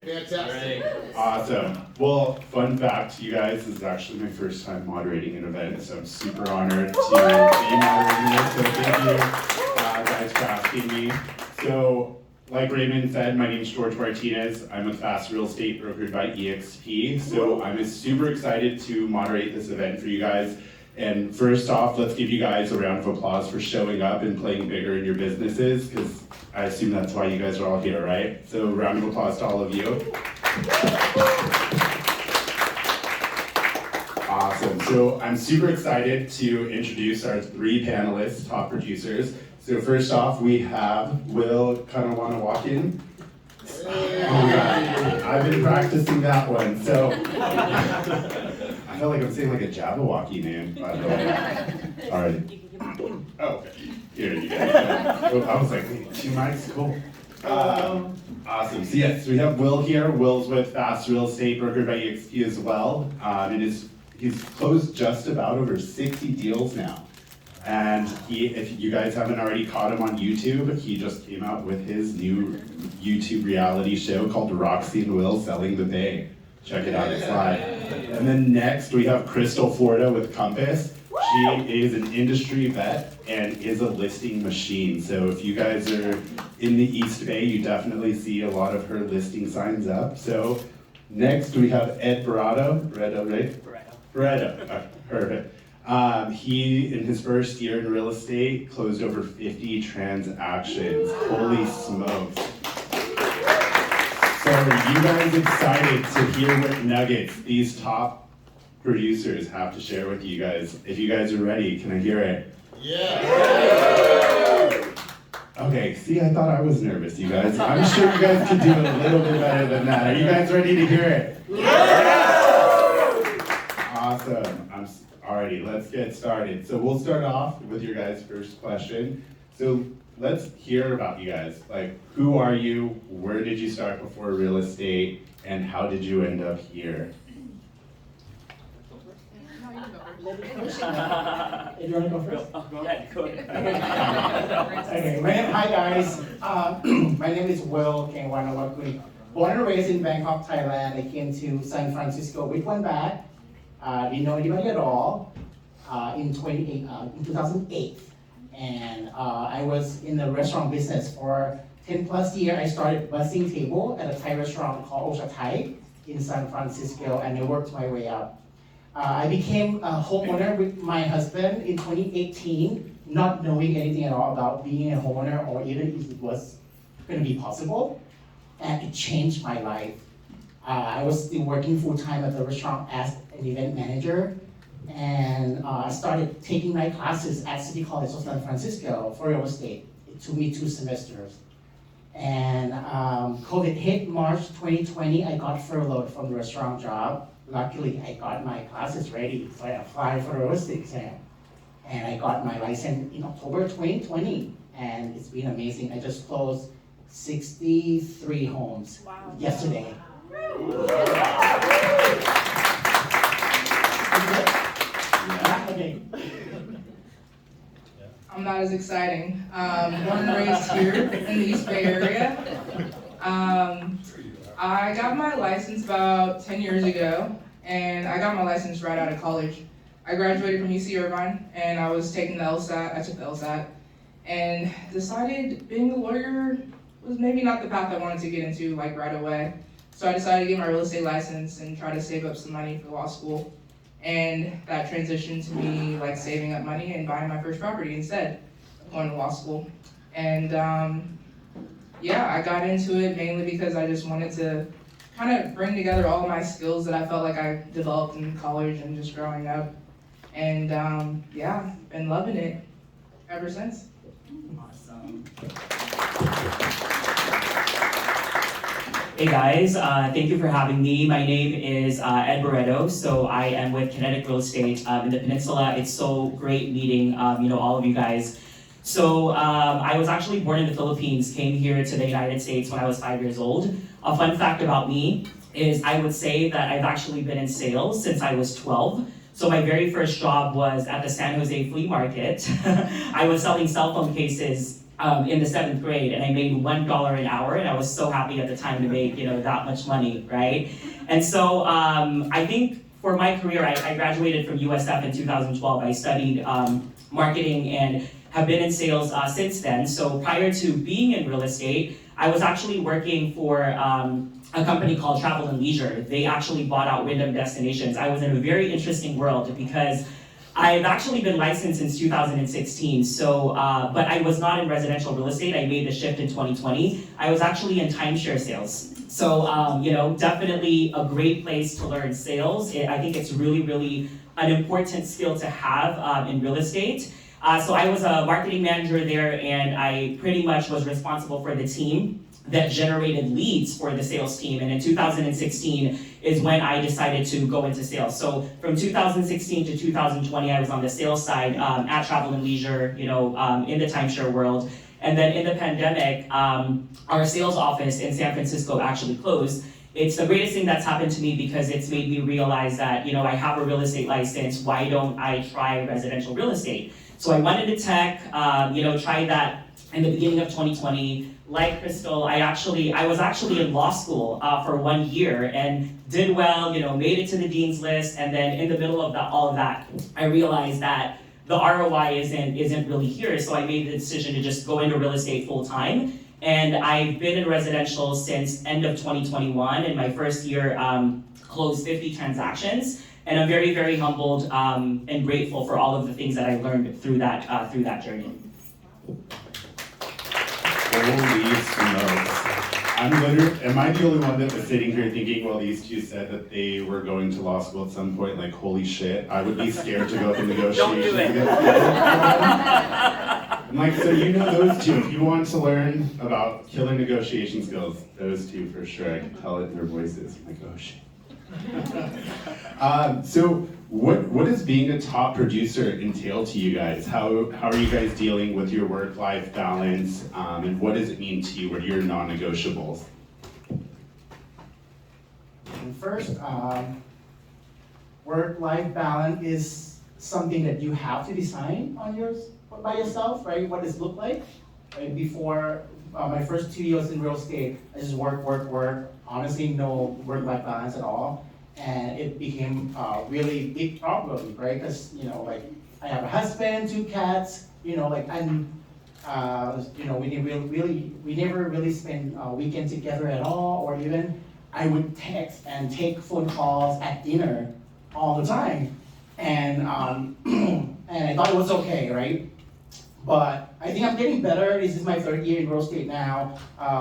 Fantastic. Awesome. Well, fun fact, you guys, this is actually my first time moderating an event, so I'm super honored to be moderating this. So thank you guys for asking me. So, like Raymond said, my name is George Martinez. I'm with Fast Real Estate brokered by EXP. So I'm super excited to moderate this event for you guys. And first off, let's give you guys a round of applause for showing up and playing bigger in your businesses, because I assume that's why you guys are all here, right? So round of applause to all of you. Awesome. So I'm super excited to introduce our 3 panelists, top producers. So first off, we have Will. Kind of want to walk in? Oh God, I've been practicing that one. So I feel like I'm saying like a Jabberwocky name, by the way. All right. Oh, okay. Here you go. I was like, wait, 2 mics? Cool. Awesome. So yes, we have Will here. Will's with Fast Real Estate brokered by EXP as well. He's closed just about over 60 deals now. And if you guys haven't already caught him on YouTube, he just came out with his new YouTube reality show called Roxy and Will Selling the Bay. Check it out, it's live. And then next we have Crystal Florida with Compass. She is an industry vet and is a listing machine. So if you guys are in the East Bay, you definitely see a lot of her listing signs up. So next we have Ed Barreto, right? Barreto, perfect. He, in his first year in real estate, closed over 50 transactions. Holy smokes. So are you guys excited to hear what nuggets these top producers have to share with you guys? If you guys are ready, can I hear it? Yeah. Okay, see, I thought I was nervous, you guys. I'm sure you guys can do it a little bit better than that. Are you guys ready to hear it? Yeah. Awesome. Alrighty, let's get started. So we'll start off with your guys' first question. So let's hear about you guys. Like, who are you? Where did you start before real estate? And how did you end up here? You want to go first? Go ahead. Okay, hi guys. My name is Will Kengwanawakui. Born and raised in Bangkok, Thailand. I came to San Francisco with one bag. Didn't know anybody at all in 2008. And I was in the restaurant business for 10 plus years. I started bussing table at a Thai restaurant called Osha Thai in San Francisco, and I worked my way up. I became a homeowner with my husband in 2018, not knowing anything at all about being a homeowner or even if it was going to be possible, and it changed my life. I was still working full-time at the restaurant as an event manager, and I started taking my classes at City College of San Francisco for real estate. It took me 2 semesters. And COVID hit March 2020, I got furloughed from the restaurant job. Luckily, I got my classes ready, so I applied for the real estate exam. And I got my license in October 2020, and it's been amazing. I just closed 63 homes yesterday. Okay. I'm not as exciting. Born and raised here in the East Bay area. I got my license about 10 years ago, and I got my license right out of college. I graduated from UC Irvine, and I was taking the LSAT. I took the LSAT, and decided being a lawyer was maybe not the path I wanted to get into like right away. So I decided to get my real estate license and try to save up some money for law school. And that transitioned to me like saving up money and buying my first property instead of going to law school. And yeah, I got into it mainly because I just wanted to kind of bring together all my skills that I felt like I developed in college and just growing up. And yeah, been loving it ever since. Awesome. Hey guys, thank you for having me. My name is Ed Barreto. So I am with Kinetic Real Estate in the Peninsula. It's so great meeting all of you guys. So I was actually born in the Philippines, came here to the United States when I was 5 years old. A fun fact about me is I would say that I've actually been in sales since I was 12. So my very first job was at the San Jose flea market. I was selling cell phone cases in the 7th grade, and I made $1 an hour, and I was so happy at the time to make that much money, right? And so I think for my career, I graduated from USF in 2012. I studied marketing and have been in sales since then. So prior to being in real estate, I was actually working for a company called Travel and Leisure. They actually bought out Wyndham Destinations. I was in a very interesting world because I've actually been licensed since 2016, so, but I was not in residential real estate. I made the shift in 2020. I was actually in timeshare sales. So, definitely a great place to learn sales. I think it's really, really an important skill to have in real estate. So I was a marketing manager there, and I pretty much was responsible for the team that generated leads for the sales team. And in 2016 is when I decided to go into sales. So from 2016 to 2020, I was on the sales side at Travel and Leisure, in the timeshare world. And then in the pandemic, our sales office in San Francisco actually closed. It's the greatest thing that's happened to me because it's made me realize that, I have a real estate license. Why don't I try residential real estate? So I went into tech, tried that in the beginning of 2020. Like Crystal, I was actually in law school for 1 year and did well, made it to the dean's list, and then in the middle of all of that, I realized that the ROI isn't really here, so I made the decision to just go into real estate full time. And I've been in residential since end of 2021, and my first year closed 50 transactions. And I'm very, very humbled and grateful for all of the things that I learned through that journey. Holy smokes. Am I the only one that was sitting here thinking, well, these two said that they were going to law school at some point, like, holy shit, I would be scared to go through negotiations. Don't do it. I'm like, so those two, if you want to learn about killer negotiation skills, those two for sure, I can tell it in their voices. I'm like, oh shit. So what does being a top producer entail to you guys? How are you guys dealing with your work-life balance, and what does it mean to you? What are your non-negotiables? First, work-life balance is something that you have to design by yourself, right? What does it look like? Right? Before my first 2 years in real estate, I just work. Honestly, no work-life balance at all. And it became a really big problem, right? Because, I have a husband, 2 cats, we never really spend a weekend together at all, or even I would text and take phone calls at dinner all the time. And, and I thought it was okay, right? But I think I'm getting better. This is my 3rd year in real estate now.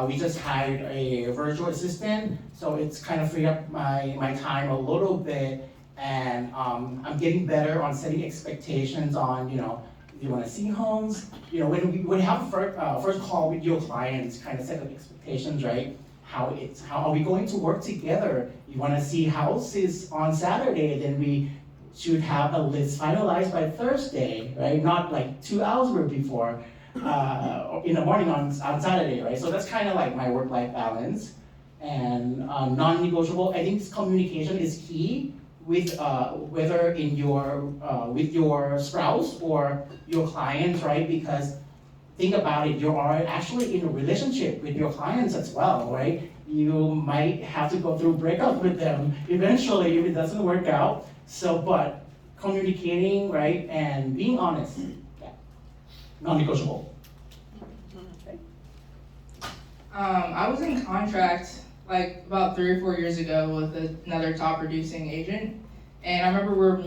We just hired a virtual assistant, so it's kind of freed up my time a little bit. And I'm getting better on setting expectations on, if you want to see homes, when we have a first call with your clients, kind of set up expectations, right? How are we going to work together? You want to see houses on Saturday, then we should have a list finalized by Thursday, right? Not like 2 hours before, in the morning on Saturday, right? So that's kind of like my work-life balance. And non-negotiable, I think communication is key with whether with your spouse or your clients, right? Because think about it, you are actually in a relationship with your clients as well, right? You might have to go through breakup with them eventually if it doesn't work out. So, but communicating, right, and being honest, non-negotiable. Okay. I was in contract like about 3 or 4 years ago with another top producing agent, and I remember we were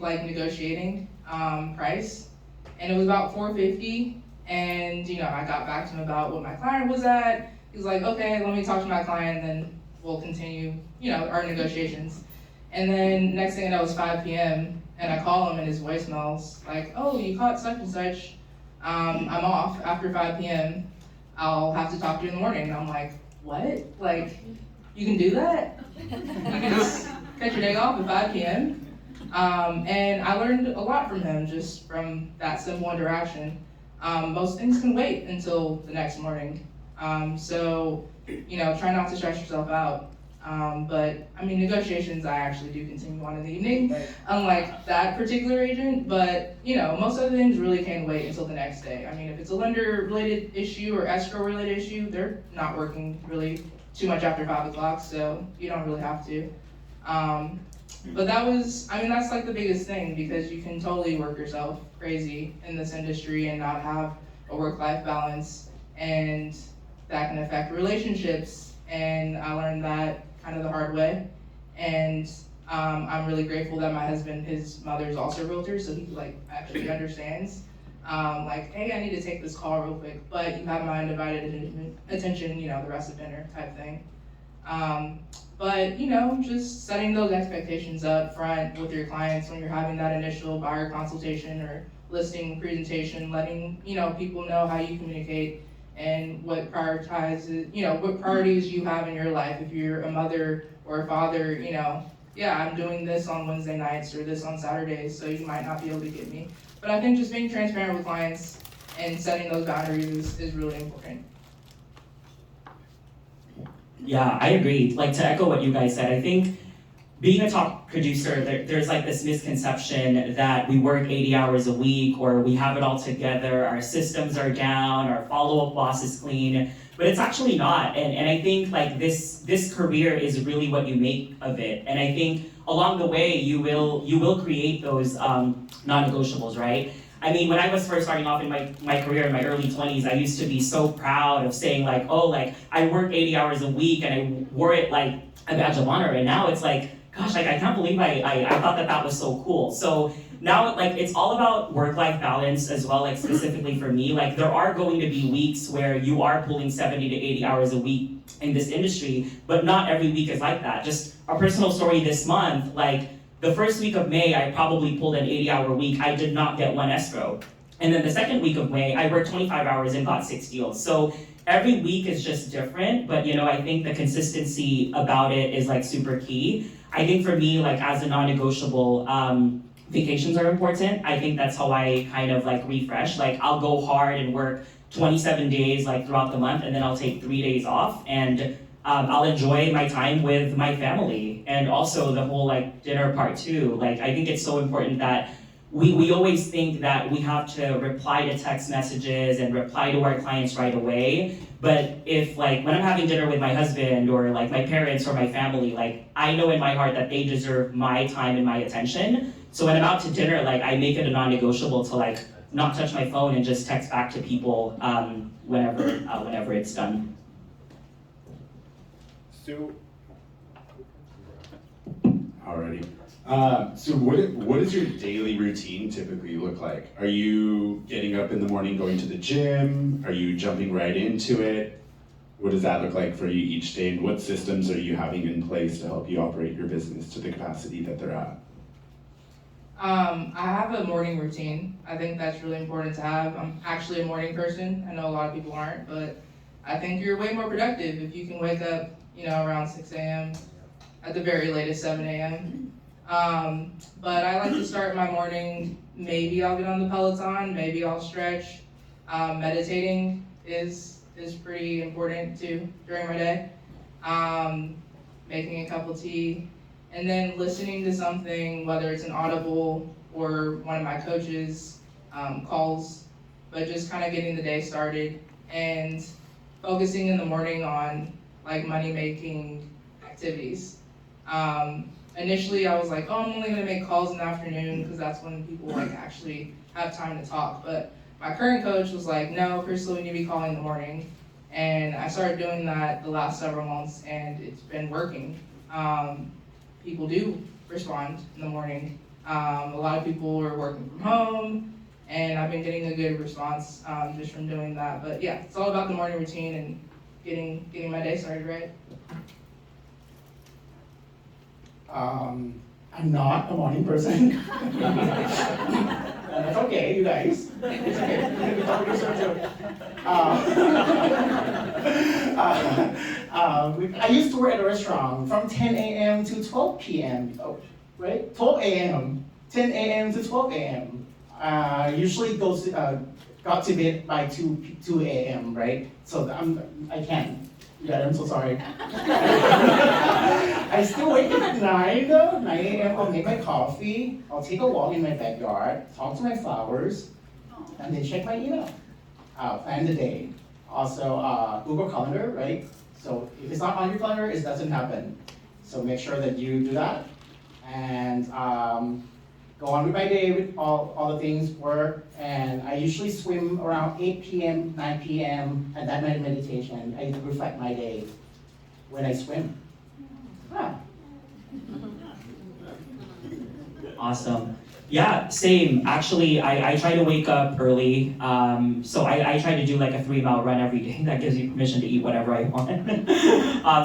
negotiating price, and it was about $450. And I got back to him about what my client was at. He was like, okay, let me talk to my client, and then we'll continue, our negotiations. And then next thing I know, it's 5 p.m. and I call him and his voicemail's like, oh, you caught such and such. I'm off after 5 p.m. I'll have to talk to you in the morning. And I'm like, what? Like, you can do that? You can just catch your day off at 5 p.m.? And I learned a lot from him just from that simple interaction. Most things can wait until the next morning. So, try not to stress yourself out. But I mean, negotiations I actually do continue on in the evening, unlike that particular agent. But most other things really can wait until the next day. I mean, if it's a lender-related issue or escrow-related issue, they're not working really too much after 5 o'clock, so you don't really have to. But that's like the biggest thing, because you can totally work yourself crazy in this industry and not have a work-life balance, and that can affect relationships. And I learned that kind of the hard way. And I'm really grateful that my husband, his mother's also a realtor, so he actually understands. Hey, I need to take this call real quick, but you have my undivided attention, the rest of dinner type thing. But just setting those expectations up front with your clients when you're having that initial buyer consultation or listing presentation, letting people know how you communicate and what priorities you have in your life. If you're a mother or a father, I'm doing this on Wednesday nights or this on Saturdays, so you might not be able to get me. But I think just being transparent with clients and setting those boundaries is really important. Yeah, I agree. To echo what you guys said, I think being a top producer, there's this misconception that we work 80 hours a week, or we have it all together, our systems are down, our follow-up boss is clean, but it's actually not. And I think this career is really what you make of it. And I think along the way, you will create those non-negotiables, right? I mean, when I was first starting off in my career in my early 20s, I used to be so proud of saying I work 80 hours a week, and I wore it like a badge of honor. And now it's gosh, I can't believe I thought that was so cool. So now it's all about work-life balance as well, specifically for me. There are going to be weeks where you are pulling 70 to 80 hours a week in this industry, but not every week is like that. Just a personal story this month, the first week of May, I probably pulled an 80-hour week. I did not get one escrow. And then the second week of May, I worked 25 hours and got 6 deals. So every week is just different, but I think the consistency about it is super key. I think for me, as a non-negotiable, vacations are important. I think that's how I kind of refresh. I'll go hard and work 27 days throughout the month, and then I'll take 3 days off, and I'll enjoy my time with my family, and also the whole dinner part too. I think it's so important that we always think that we have to reply to text messages and reply to our clients right away. But if when I'm having dinner with my husband or my parents or my family, I know in my heart that they deserve my time and my attention. So when I'm out to dinner, I make it a non-negotiable to not touch my phone and just text back to people whenever it's done. So, alrighty. So what does your daily routine typically look like? Are you getting up in the morning, going to the gym? Are you jumping right into it? What does that look like for you each day? And what systems are you having in place to help you operate your business to the capacity that they're at? I have a morning routine. I think that's really important to have. I'm actually a morning person. I know a lot of people aren't, but I think you're way more productive if you can wake up around 6 a.m., at the very latest 7 a.m. But I like to start my morning, maybe I'll get on the Peloton, maybe I'll stretch. Meditating is pretty important too during my day. Making a cup of tea, and then listening to something, whether it's an Audible or one of my coaches' calls, but just kind of getting the day started and focusing in the morning on money-making activities. Initially, I was I'm only gonna make calls in the afternoon because that's when people actually have time to talk. But my current coach was no, Crystal, you need to be calling in the morning. And I started doing that the last several months, and it's been working. People do respond in the morning. A lot of people are working from home, and I've been getting a good response just from doing that. But yeah, it's all about the morning routine and getting my day started right. I'm not a morning person. That's okay, you guys. It's okay. We talk producer too. I used to work at a restaurant from 10 a.m. to 12 p.m. Right? 12 a.m. 10 a.m. to 12 a.m. Usually got to bed by 2 a.m. Right? So I can't. Yeah, I'm so sorry. I still wake up at 9 though, 9 a.m. I'll make my coffee, I'll take a walk in my backyard, talk to my flowers, and then check my email. Plan the day. Also, Google Calendar, right? So if it's not on your calendar, it doesn't happen. So make sure that you do that. And go on with my day with all the things, work, and I usually swim around 8 p.m., 9 p.m., and that night meditation. I reflect my day when I swim. Huh. Awesome. Yeah, same. Actually, I try to wake up early. So I try to do like a 3-mile run every day. That gives me permission to eat whatever I want.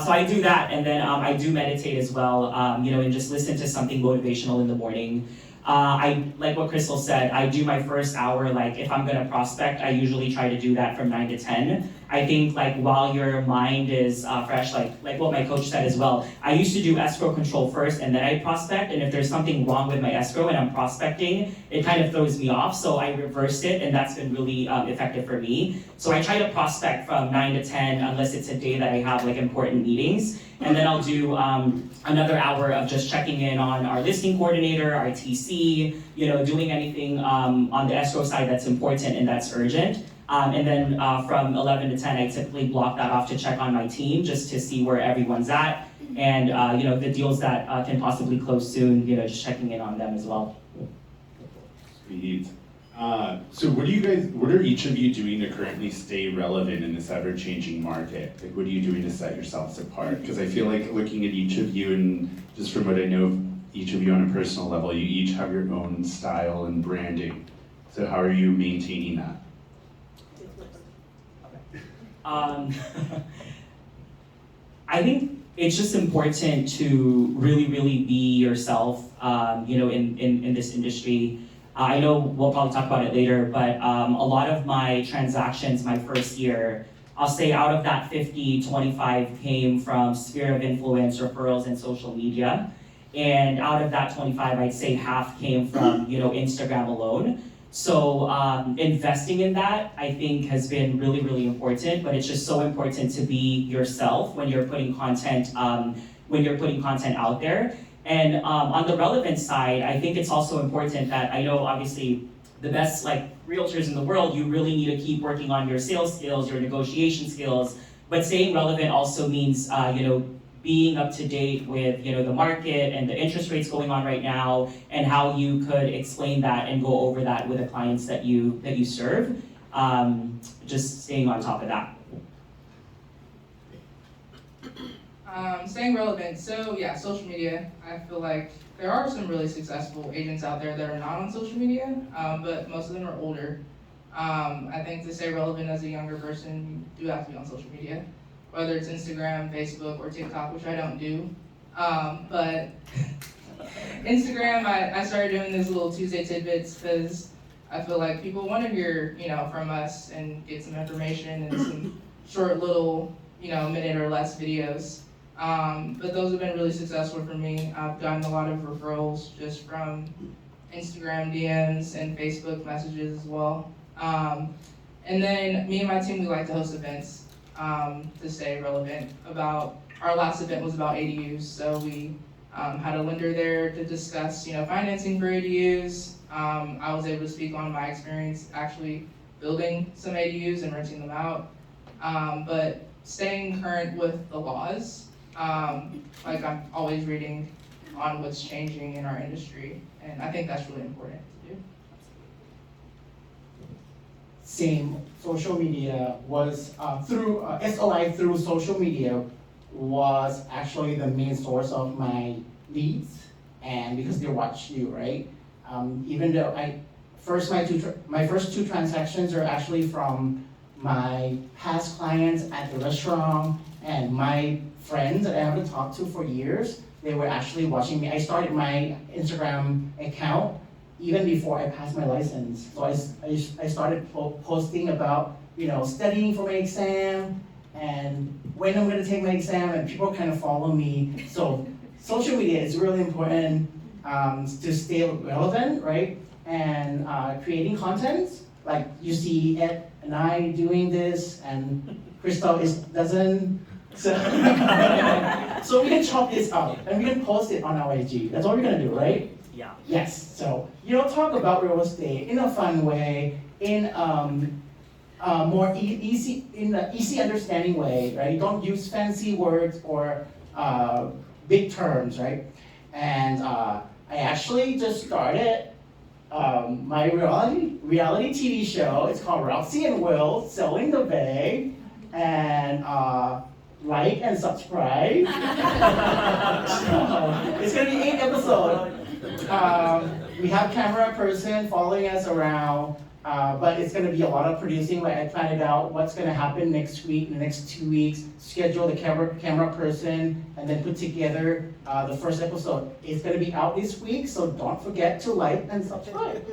So I do that, and then I do meditate as well, and just listen to something motivational in the morning. I like what Crystal said, I do my first hour, like if I'm gonna prospect, I usually try to do that from 9 to 10. I think like while your mind is fresh, like what my coach said as well, I used to do escrow control first and then I prospect, and if there's something wrong with my escrow and I'm prospecting, it kind of throws me off, so I reversed it, and that's been really effective for me. So I try to prospect from 9 to 10 unless it's a day that I have like important meetings. And then I'll do another hour of just checking in on our listing coordinator, our TC, doing anything on the escrow side that's important and that's urgent. And then from 11 to 10, I typically block that off to check on my team just to see where everyone's at. And the deals that can possibly close soon, just checking in on them as well. Sweet. So what are each of you doing to currently stay relevant in this ever-changing market? Like, what are you doing to set yourselves apart? Because I feel like looking at each of you, and just from what I know of each of you on a personal level, you each have your own style and branding. So how are you maintaining that? I think it's just important to really, really be yourself, in this industry. I know we'll probably talk about it later, but a lot of my transactions my first year, I'll say out of that 50, 25 came from sphere of influence, referrals, and social media. And out of that 25, I'd say half came from, Instagram alone. So investing in that, I think, has been really, really important, but it's just so important to be yourself when you're putting content, out there. And on the relevance side, I think it's also important that I know obviously the best realtors in the world, you really need to keep working on your sales skills, your negotiation skills, but staying relevant also means being up to date with the market and the interest rates going on right now, and how you could explain that and go over that with the clients that you serve. Just staying on top of that. Staying relevant, so yeah, social media. I feel like there are some really successful agents out there that are not on social media, but most of them are older. I think to stay relevant as a younger person, you do have to be on social media, whether it's Instagram, Facebook, or TikTok, which I don't do. But Instagram, I started doing these little Tuesday tidbits because I feel like people want to hear, from us and get some information and some short little, minute or less videos. But those have been really successful for me. I've gotten a lot of referrals just from Instagram DMs and Facebook messages as well. And then me and my team, we like to host events to stay relevant. Our last event was about ADUs, so we had a lender there to discuss, financing for ADUs. I was able to speak on my experience actually building some ADUs and renting them out. But staying current with the laws, I'm always reading on what's changing in our industry, and I think that's really important to do. Same. Social media was through SOI through social media was actually the main source of my leads, and because they watch you, right? Even though my first two transactions are actually from my past clients at the restaurant and my friends that I haven't talked to for years. They were actually watching me. I started my Instagram account even before I passed my license. So I started posting about, studying for my exam and when I'm gonna take my exam, and people kind of follow me. So social media is really important to stay relevant, right? And creating content, like you see Ed and I doing this, and Crystal doesn't So, so we can chop this up and we can post it on our IG. That's what we're gonna do, right? Yeah. Yes. So talk about real estate in a fun way, in more easy, in an easy understanding way, right? You don't use fancy words or big terms, right? And I actually just started my reality TV show. It's called Roxy and Will Selling the Bay, and like and subscribe. So, it's gonna be 8 episodes. We have camera person following us around, but it's gonna be a lot of producing. Like I planned it out, what's gonna happen next week, the next 2 weeks, schedule the camera person, and then put together the first episode. It's gonna be out this week, so don't forget to like and subscribe.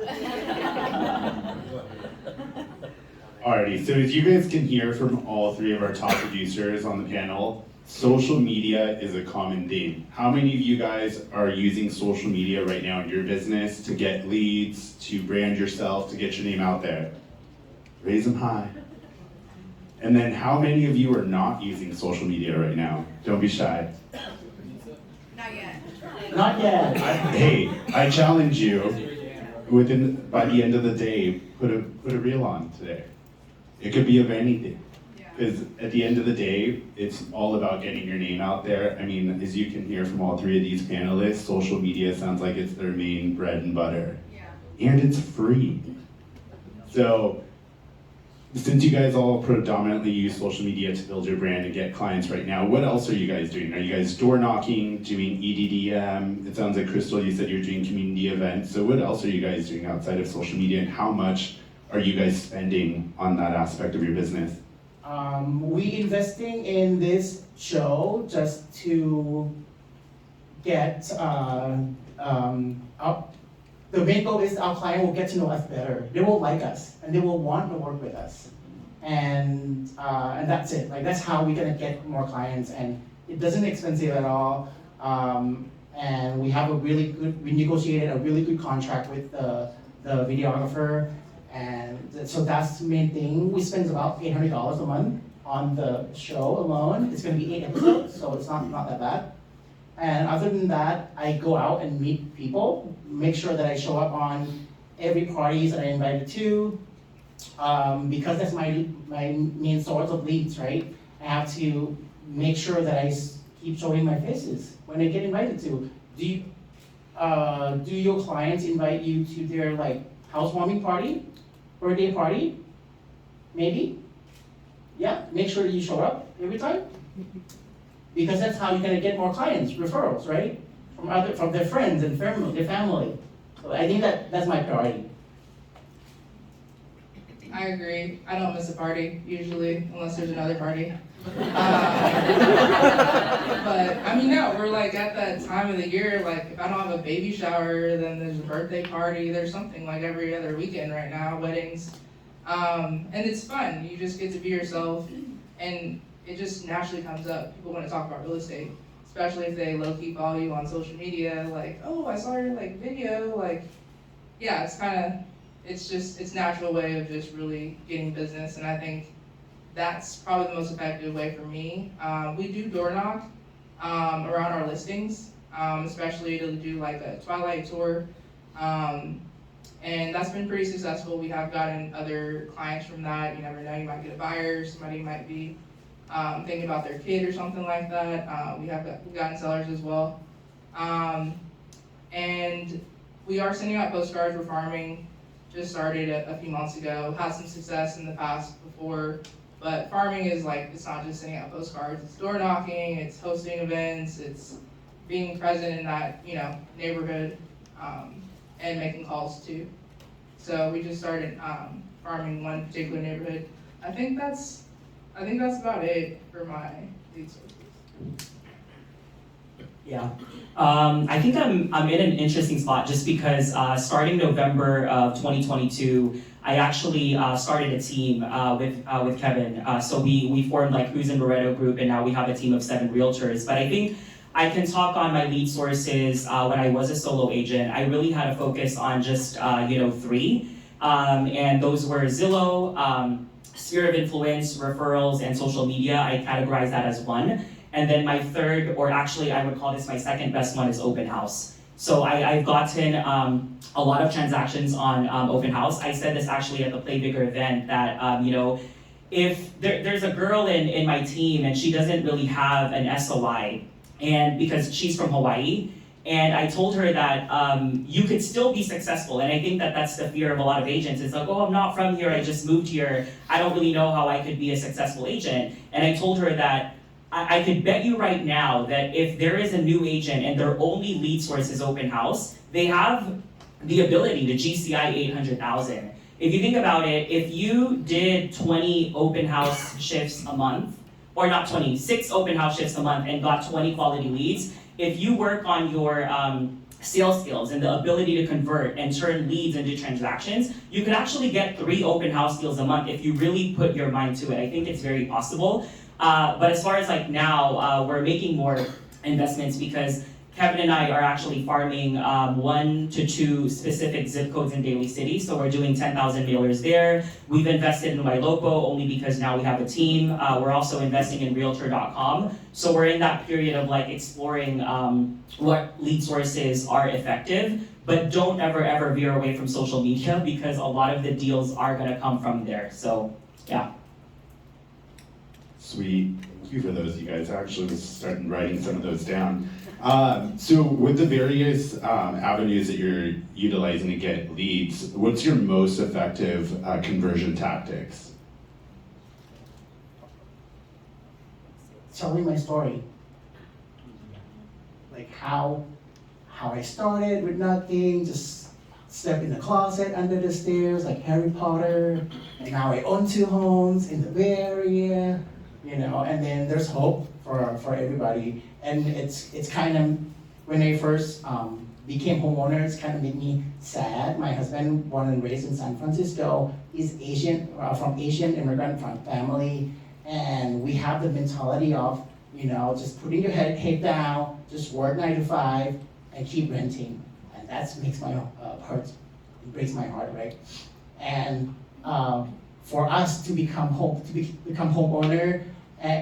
Alrighty, so as you guys can hear from all 3 of our top producers on the panel, social media is a common theme. How many of you guys are using social media right now in your business to get leads, to brand yourself, to get your name out there? Raise them high. And then how many of you are not using social media right now? Don't be shy. Not yet. Not yet. Hey, I challenge you, by the end of the day, put a reel on today. It could be of anything. Because at the end of the day, it's all about getting your name out there. I mean, as you can hear from all 3 of these panelists, social media sounds like it's their main bread and butter. Yeah. And it's free. So, since you guys all predominantly use social media to build your brand and get clients right now, what else are you guys doing? Are you guys door knocking, doing EDDM? It sounds like, Crystal, you said you're doing community events. So what else are you guys doing outside of social media, and how much are you guys spending on that aspect of your business? We investing in this show just to get the main goal is our client will get to know us better. They will like us and they will want to work with us, and that's it. Like that's how we're gonna get more clients, and it doesn't expensive at all. And we negotiated a really good contract with the videographer. And so that's the main thing. We spend about $800 a month on the show alone. It's gonna be 8 episodes, so it's not that bad. And other than that, I go out and meet people, make sure that I show up on every parties that I'm invited to, because that's my main source of leads, right? I have to make sure that I keep showing my faces when I get invited to. Do your clients invite you to their housewarming party? Birthday party? Maybe? Yeah, make sure you show up every time. Because that's how you're gonna get more clients, referrals, right? From their friends and their family. So I think that's my priority. I agree. I don't miss a party usually, unless there's another party. But I mean, no, we're at that time of the year. If I don't have a baby shower, then there's a birthday party. There's something every other weekend right now, weddings, and it's fun. You just get to be yourself, and it just naturally comes up. People want to talk about real estate, especially if they low key follow you on social media. Oh, I saw your video. Yeah, it's natural way of just really getting business, and I think that's probably the most effective way for me. We do door knock around our listings, especially to do a twilight tour, and that's been pretty successful. We have gotten other clients from that. You never know, you might get a buyer, somebody might be thinking about their kid or something like that. We've gotten sellers as well. And we are sending out postcards. We're farming, just started a few months ago, had some success in the past before. But farming is it's not just sending out postcards, it's door knocking, it's hosting events, it's being present in that, neighborhood, and making calls too. So we just started farming one particular neighborhood. I think that's about it for my lead sources. Yeah, I think I'm in an interesting spot just because starting November of 2022, I actually started a team with Kevin. So we formed Cruz and Barreto Group, and now we have a team of 7 realtors. But I think I can talk on my lead sources. When I was a solo agent, I really had a focus on just 3, and those were Zillow, sphere of influence, referrals, and social media. I categorize that as one. And then my third, or actually I would call this my second best one, is open house. So I've gotten a lot of transactions on open house. I said this actually at the Play Bigger event that, if there's a girl in my team and she doesn't really have an SOI, and because she's from Hawaii, and I told her that you could still be successful, and I think that that's the fear of a lot of agents. It's like, oh, I'm not from here, I just moved here, I don't really know how I could be a successful agent. And I told her that I could bet you right now that if there is a new agent and their only lead source is open house, they have the ability to GCI 800,000. If you think about it, if you did 20 open house shifts a month, or not 20, 6 open house shifts a month and got 20 quality leads, if you work on your sales skills and the ability to convert and turn leads into transactions, you could actually get 3 open house deals a month if you really put your mind to it. I think it's very possible. But as far as like now, we're making more investments because Kevin and I are actually farming 1 to 2 specific zip codes in Daly City. So we're doing 10,000 mailers there. We've invested in Wailopo only because now we have a team. We're also investing in Realtor.com. So we're in that period of like exploring what lead sources are effective. But don't ever veer away from social media because a lot of the deals are gonna come from there. So yeah. Sweet. Thank you for those, you guys. I actually was starting writing some of those down. So with the various avenues that you're utilizing to get leads, what's your most effective conversion tactics? Telling my story. Like how I started with nothing, just step in the closet under the stairs like Harry Potter, and now I own 2 homes in the Bay Area. And then there's hope for everybody. And it's kind of, when I first became homeowner, it's kind of made me sad. My husband, born and raised in San Francisco, is Asian, from Asian immigrant family. And we have the mentality of, just putting your head down, just work 9 to 5 and keep renting. And that makes my heart, it breaks my heart, right? And for us to become homeowner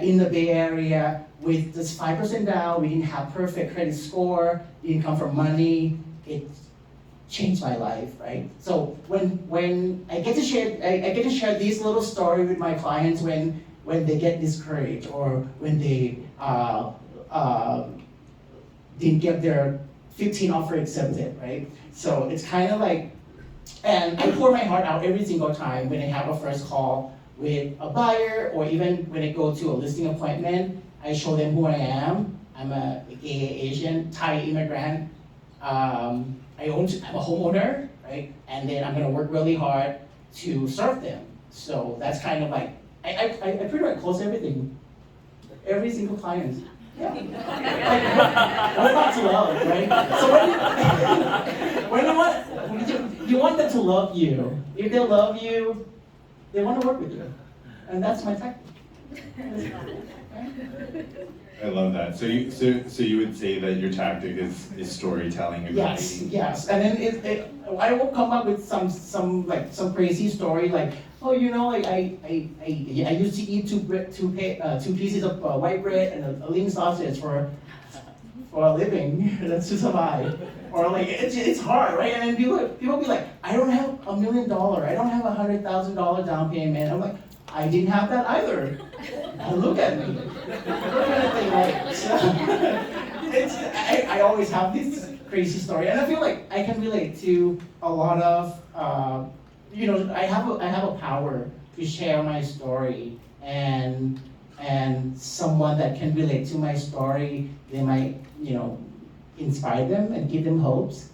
in the Bay Area with just 5% down, we didn't have perfect credit score, didn't come from money, it changed my life, right? So when I get to share this little story with my clients when they get discouraged or when they didn't get their 15 offer accepted, right? So it's kind of like, and I pour my heart out every single time when I have a first call with a buyer, or even when I go to a listing appointment, I show them who I am. I'm a Asian, Thai immigrant. I'm a homeowner, right? And then I'm gonna work really hard to serve them. So that's kind of like, I pretty much close everything, every single client. Yeah. What's not to love, right? So when you want them to love you. If they love you, they want to work with you. And that's my tactic. I love that. So you would say that your tactic is storytelling and writing? Yes. And then I will come up with some crazy story like, oh, I used to eat two pieces of white bread and a lean sausage for a living. That's to survive. Or like it's hard, right? And then people be like, I don't have $1 million. I don't have $100,000 down payment. I'm like, I didn't have that either. Now look at me. Kind of thing, right? So, I always have this crazy story, and I feel like I can relate to a lot of, I have a power to share my story, and someone that can relate to my story, they might, inspire them and give them hopes.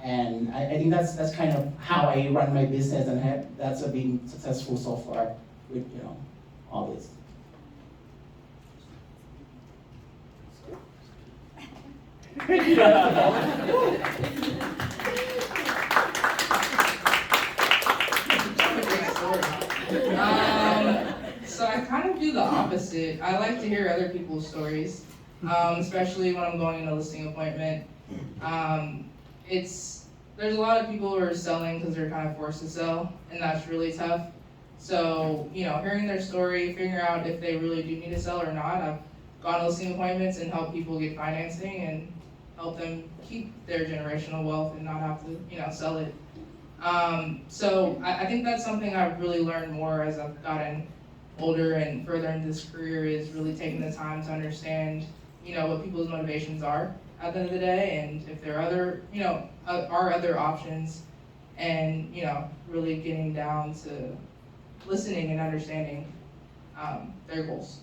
And I think that's kind of how I run my business, and that's been successful so far with all this. So I kind of do the opposite. I like to hear other people's stories, especially when I'm going in a listing appointment. There's a lot of people who are selling because they're kind of forced to sell, and that's really tough. So, hearing their story, figuring out if they really do need to sell or not. I've gone to listing appointments and helped people get financing and help them keep their generational wealth and not have to, sell it. So I think that's something I've really learned more as I've gotten older and further into this career, is really taking the time to understand, what people's motivations are at the end of the day, and if there are other options, and, really getting down to listening and understanding their goals.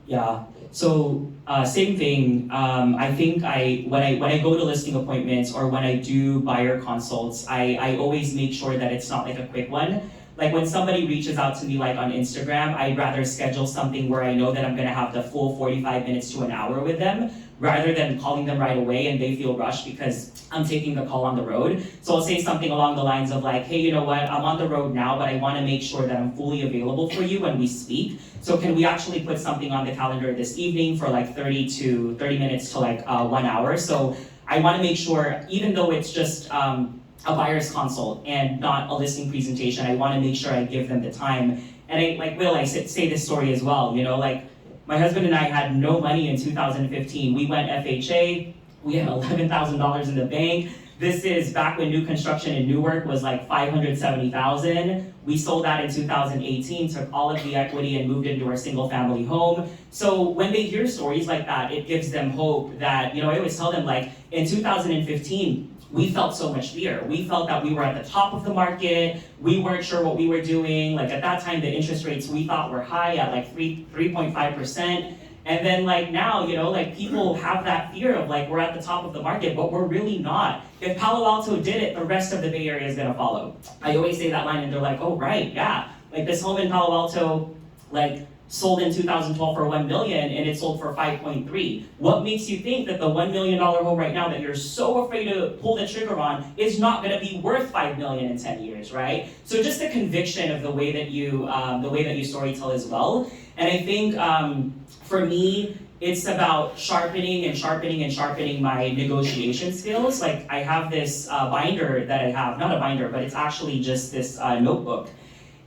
Yeah. So same thing. I think when I go to listing appointments or when I do buyer consults, I always make sure that it's not like a quick one. Like when somebody reaches out to me like on Instagram, I'd rather schedule something where I know that I'm gonna have the full 45 minutes to an hour with them, rather than calling them right away and they feel rushed because I'm taking the call on the road. So I'll say something along the lines of like, hey, you know what, I'm on the road now, but I wanna make sure that I'm fully available for you when we speak. So can we actually put something on the calendar this evening for like 30 minutes to like 1 hour? So I wanna make sure, even though it's just a buyer's consult and not a listing presentation, I wanna make sure I give them the time. And I say this story as well, like my husband and I had no money in 2015. We went FHA, we had $11,000 in the bank. This is back when new construction in Newark was like $570,000. We sold that in 2018, took all of the equity and moved into our single family home. So when they hear stories like that, it gives them hope that, I always tell them like in 2015, we felt so much fear. We felt that we were at the top of the market. We weren't sure what we were doing. Like at that time, the interest rates we thought were high at like 3.5%. And then like now, like people have that fear of like, we're at the top of the market, but we're really not. If Palo Alto did it, the rest of the Bay Area is gonna follow. I always say that line and they're like, oh, right, yeah. Like this home in Palo Alto, like sold in 2012 for $1 million and it sold for 5.3. What makes you think that the $1 million home right now that you're so afraid to pull the trigger on is not going to be worth $5 million in 10 years, right? So just the conviction of the way that you storytell as well. And I think for me, it's about sharpening my negotiation skills. Like I have this binder that I have, not a binder, but it's actually just this notebook.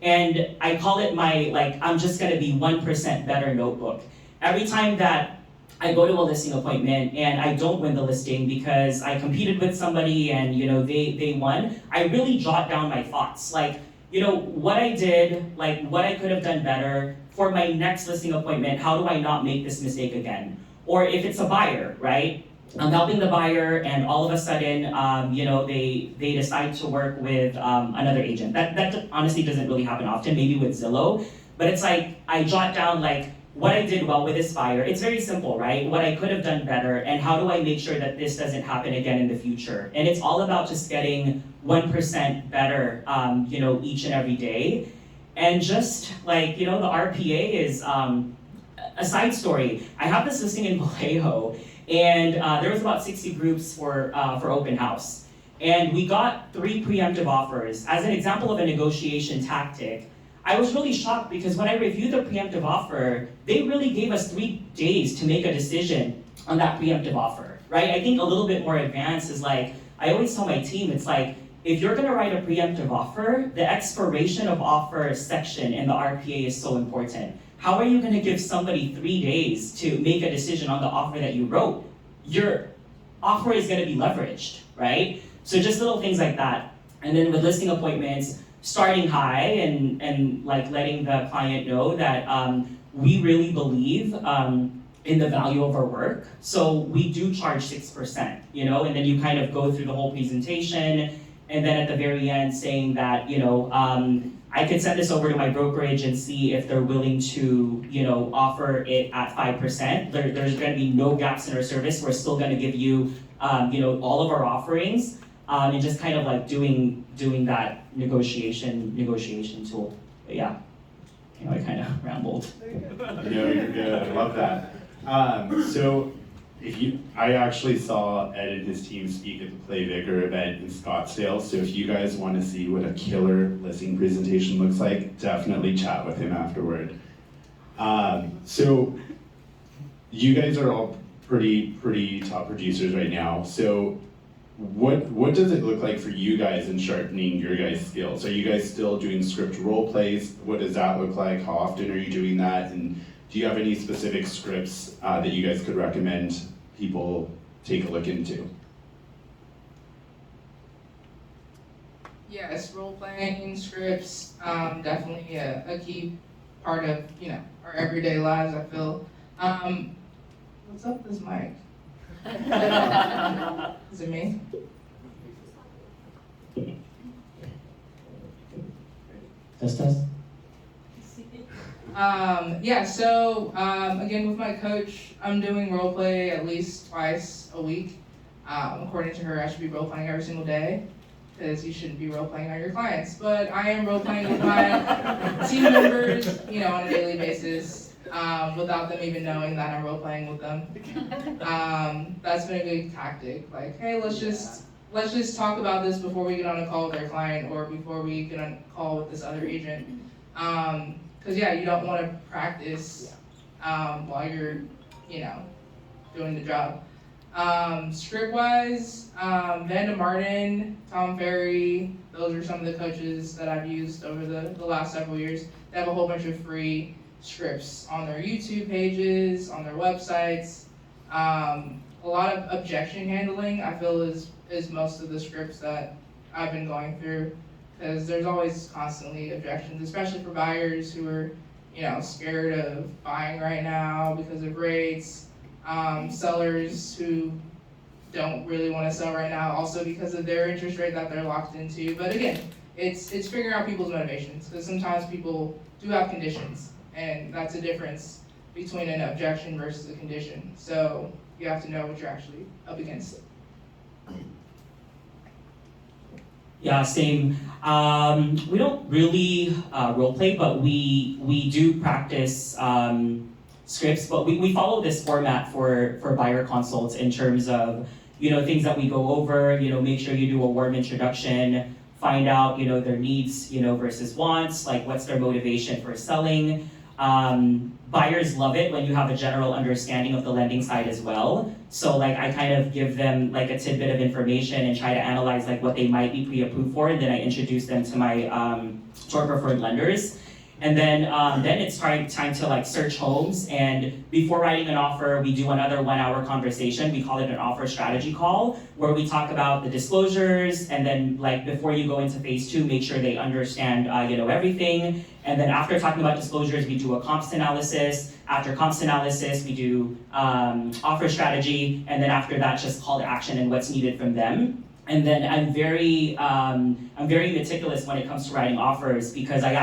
And I call it my, I'm just gonna be 1% better notebook. Every time that I go to a listing appointment and I don't win the listing because I competed with somebody and they won, I really jot down my thoughts. Like, what I did, like what I could have done better for my next listing appointment, how do I not make this mistake again? Or if it's a buyer, right? I'm helping the buyer and all of a sudden, they decide to work with another agent. That honestly doesn't really happen often, maybe with Zillow, but it's like, I jot down like what I did well with this buyer. It's very simple, right? What I could have done better and how do I make sure that this doesn't happen again in the future? And it's all about just getting 1% better, each and every day. And just like, the RPA is a side story. I have this listing in Vallejo. And there was about 60 groups for open house. And we got 3 preemptive offers. As an example of a negotiation tactic, I was really shocked because when I reviewed the preemptive offer, they really gave us 3 days to make a decision on that preemptive offer, right? I think a little bit more advanced is like, I always tell my team, it's like, if you're gonna write a preemptive offer, the expiration of offer section in the RPA is so important. How are you gonna give somebody 3 days to make a decision on the offer that you wrote? Your offer is gonna be leveraged, right? So just little things like that. And then with listing appointments, starting high and like letting the client know that we really believe in the value of our work. So we do charge 6%, and then you kind of go through the whole presentation, and then at the very end saying that, I could send this over to my brokerage and see if they're willing to, offer it at 5%. There's going to be no gaps in our service. We're still going to give you, all of our offerings, and just kind of like doing that negotiation tool. But yeah, I kind of rambled. You're good. I love that. So I actually saw Ed and his team speak at the Play Bigger event in Scottsdale, so if you guys want to see what a killer listing presentation looks like, definitely chat with him afterward. So you guys are all pretty top producers right now, so what does it look like for you guys in sharpening your guys' skills? Are you guys still doing script role plays? What does that look like? How often are you doing that? And do you have any specific scripts that you guys could recommend people take a look into? Yes, role playing scripts, definitely a key part of, our everyday lives, I feel. What's up with this mic? Is it me? Test. Again, with my coach, I'm doing role play at least twice a week. According to her, I should be role playing every single day, because you shouldn't be role playing on your clients. But I am role playing with my team members, on a daily basis, without them even knowing that I'm role playing with them. That's been a good tactic. Like, hey, let's just talk about this before we get on a call with our client or before we get on a call with this other agent. Because you don't want to practice while you're, doing the job. Script-wise, Vanda Martin, Tom Ferry, those are some of the coaches that I've used over the last several years. They have a whole bunch of free scripts on their YouTube pages, on their websites. A lot of objection handling, I feel, is most of the scripts that I've been going through, because there's always constantly objections, especially for buyers who are, scared of buying right now because of rates. Sellers who don't really want to sell right now, also because of their interest rate that they're locked into. But again, it's figuring out people's motivations, because sometimes people do have conditions, and that's a difference between an objection versus a condition. So you have to know what you're actually up against. Yeah, same. We don't really role play, but we do practice scripts. But we follow this format for buyer consults in terms of things that we go over. Make sure you do a warm introduction, find out their needs versus wants, like what's their motivation for selling. Buyers love it when you have a general understanding of the lending side as well. So I kind of give them a tidbit of information and try to analyze what they might be pre-approved for, and then I introduce them to my to our preferred lenders. And then it's time to search homes, and before writing an offer, we do another 1 hour conversation. We call it an offer strategy call, where we talk about the disclosures, and then before you go into phase 2, make sure they understand everything. And then after talking about disclosures, we do a comps analysis. After comps analysis, we do offer strategy, and then after that, just call to action and what's needed from them. And then I'm very meticulous when it comes to writing offers, because I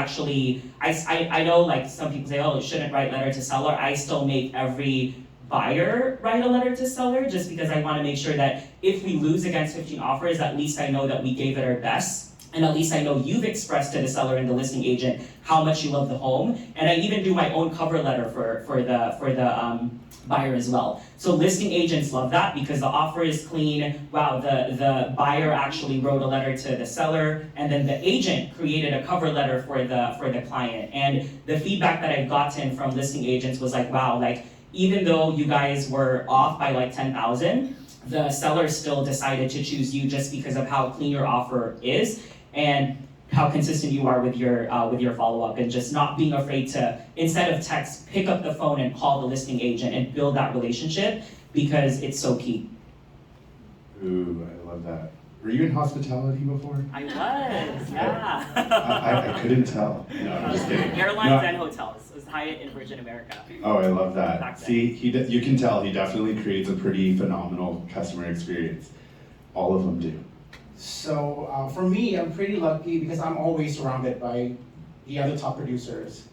know some people say, oh, shouldn't write letter to seller. I still make every buyer write a letter to seller, just because I want to make sure that if we lose against 15 offers, at least I know that we gave it our best. And at least I know you've expressed to the seller and the listing agent how much you love the home. And I even do my own cover letter for the buyer as well. So listing agents love that, because the offer is clean. Wow, the buyer actually wrote a letter to the seller, and then the agent created a cover letter for the client. And the feedback that I've gotten from listing agents was wow, even though you guys were off by 10,000, the seller still decided to choose you just because of how clean your offer is, and how consistent you are with your follow-up, and just not being afraid to, instead of text, pick up the phone and call the listing agent and build that relationship, because it's so key. Ooh, I love that. Were you in hospitality before? I was, yeah. I couldn't tell. No, I'm just kidding. Airlines and hotels. It was Hyatt in Virgin America. Oh, I love that. See, you can tell he definitely creates a pretty phenomenal customer experience. All of them do. So for me, I'm pretty lucky because I'm always surrounded by the other top producers.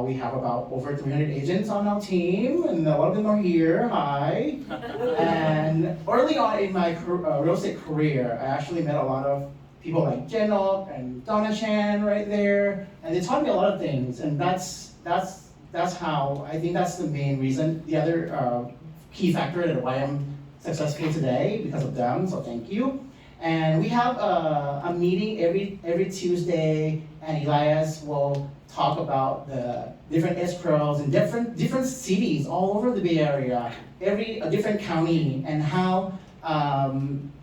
We have about over 300 agents on our team, and a lot of them are here. Hi. And early on in my real estate career, I actually met a lot of people like Jenok and Donna Chan right there, and they taught me a lot of things. And that's how I think that's the main reason. The other key factor that why I'm successful today, because of them. So thank you. And we have a meeting every Tuesday, and Elias will talk about the different escrows in different cities all over the Bay Area, a different county, and how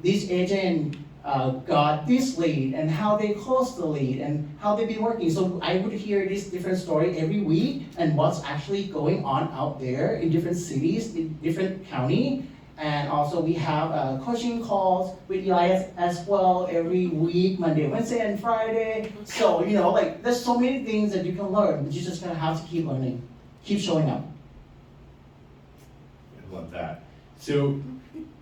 this agent got this lead and how they closed the lead and how they've been working. So I would hear this different story every week and what's actually going on out there in different cities, in different county. And also we have coaching calls with Eli as well every week, Monday, Wednesday, and Friday. So, like there's so many things that you can learn, but you're just gonna have to keep learning, keep showing up. I love that. So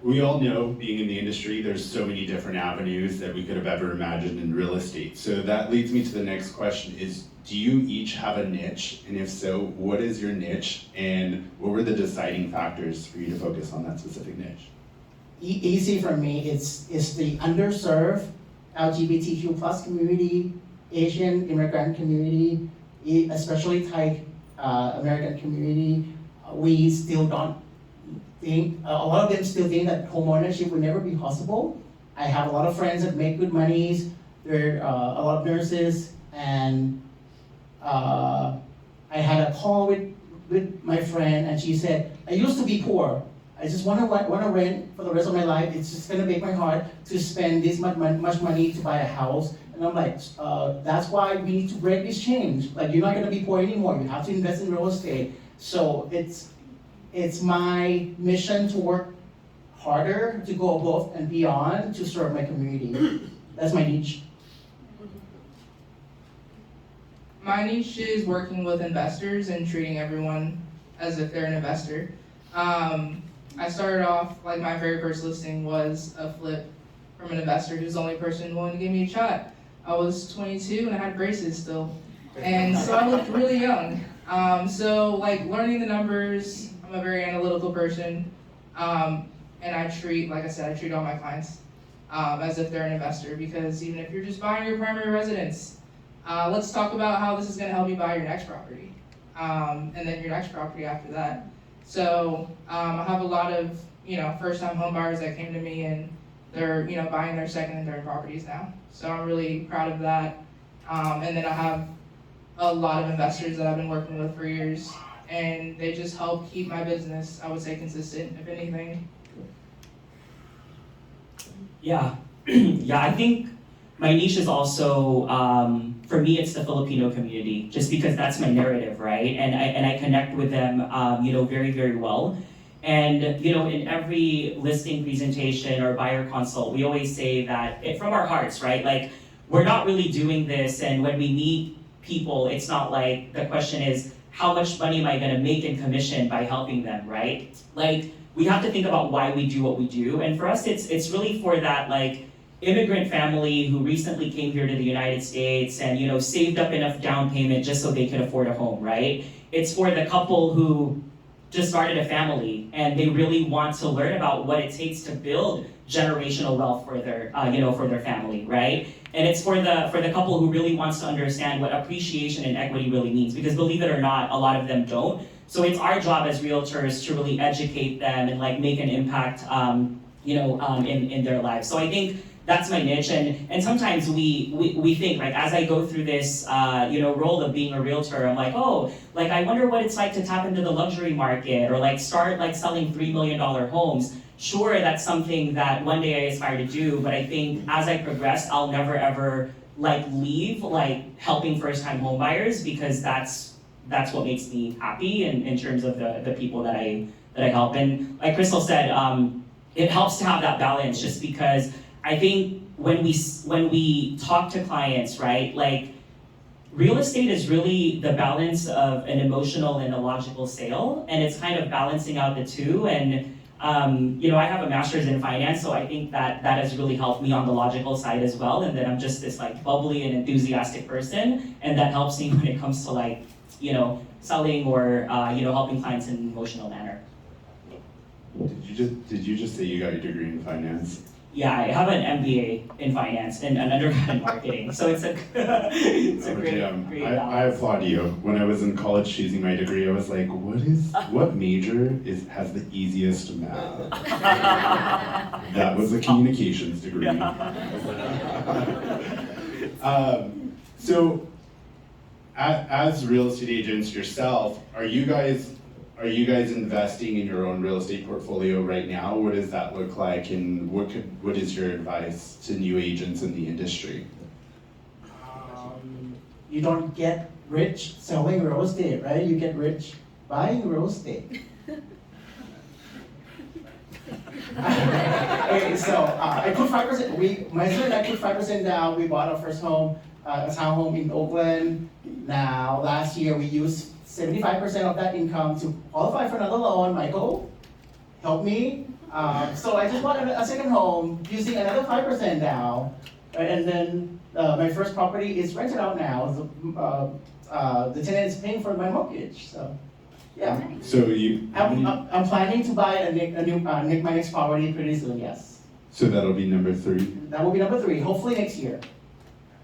we all know, being in the industry, there's so many different avenues that we could have ever imagined in real estate. So that leads me to the next question is, do you each have a niche? And if so, what is your niche? And what were the deciding factors for you to focus on that specific niche? Easy for me, it's the underserved LGBTQ plus community, Asian immigrant community, especially Thai American community. We still don't think, a lot of them still think that homeownership will never be possible. I have a lot of friends that make good monies, there are a lot of nurses, and I had a call with my friend, and she said, I used to be poor. I just want to rent for the rest of my life. It's just going to break my heart to spend this much money to buy a house. And I'm like, that's why we need to break this change. Like, you're not going to be poor anymore. You have to invest in real estate. So it's my mission to work harder, to go above and beyond to serve my community. That's my niche. My niche is working with investors and treating everyone as if they're an investor. I started off, like my very first listing was a flip from an investor who's the only person willing to give me a shot. I was 22 and I had braces still. And so I looked really young. So like learning the numbers, I'm a very analytical person. And I treat, like I said, I treat all my clients as if they're an investor, because even if you're just buying your primary residence, let's talk about how this is gonna help you buy your next property. And then your next property after that. So I have a lot of first-time home buyers that came to me and they're buying their second and third properties now. So I'm really proud of that. And then I have a lot of investors that I've been working with for years, and they just help keep my business, I would say, consistent, if anything. Yeah, yeah, I think my niche is also, for me, it's the Filipino community, just because that's my narrative, right? And I connect with them, very, very well. And, in every listing presentation or buyer consult, we always say that from our hearts, right? Like, we're not really doing this, and when we meet people, it's not like the question is, how much money am I gonna make in commission by helping them, right? Like, we have to think about why we do what we do. And for us, it's really for that, like, immigrant family who recently came here to the United States and saved up enough down payment just so they could afford a home, right? It's for the couple who just started a family and they really want to learn about what it takes to build generational wealth for their for their family, right? And it's for the couple who really wants to understand what appreciation and equity really means, because believe it or not, a lot of them don't. So it's our job as realtors to really educate them and like make an impact in their lives. So I think that's my niche, and sometimes we think, like, as I go through this role of being a realtor, I'm like, oh, like I wonder what it's like to tap into the luxury market or like start like selling $3 million homes. Sure, that's something that one day I aspire to do, but I think as I progress, I'll never ever like leave like helping first-time home buyers, because that's what makes me happy in terms of the people that I help. And like Crystal said, it helps to have that balance, just because I think when we talk to clients, right, like real estate is really the balance of an emotional and a logical sale, and it's kind of balancing out the two. And I have a master's in finance, so I think that has really helped me on the logical side as well, and that I'm just this like bubbly and enthusiastic person, and that helps me when it comes to like selling or helping clients in an emotional manner. Did you just say you got your degree in finance? Yeah, I have an MBA in finance and an undergrad in marketing, so it's a great I applaud you. When I was in college choosing my degree, I was like, what major has the easiest math? That was a communications degree. So, as real estate agents yourself, are are you guys investing in your own real estate portfolio right now? What does that look like, and what is your advice to new agents in the industry? You don't get rich selling real estate, right? You get rich buying real estate. Okay, so I put 5%. My husband and I put 5% down. We bought our first home, a townhome in Oakland. Now, last year we used 75% of that income to qualify for another loan. Michael, help me. So I just bought a second home using another 5% down, and then my first property is rented out now. The tenant is paying for my mortgage. So, yeah. So I'm planning to buy my next property pretty soon. Yes. So that'll be number 3. That will be number 3. Hopefully next year.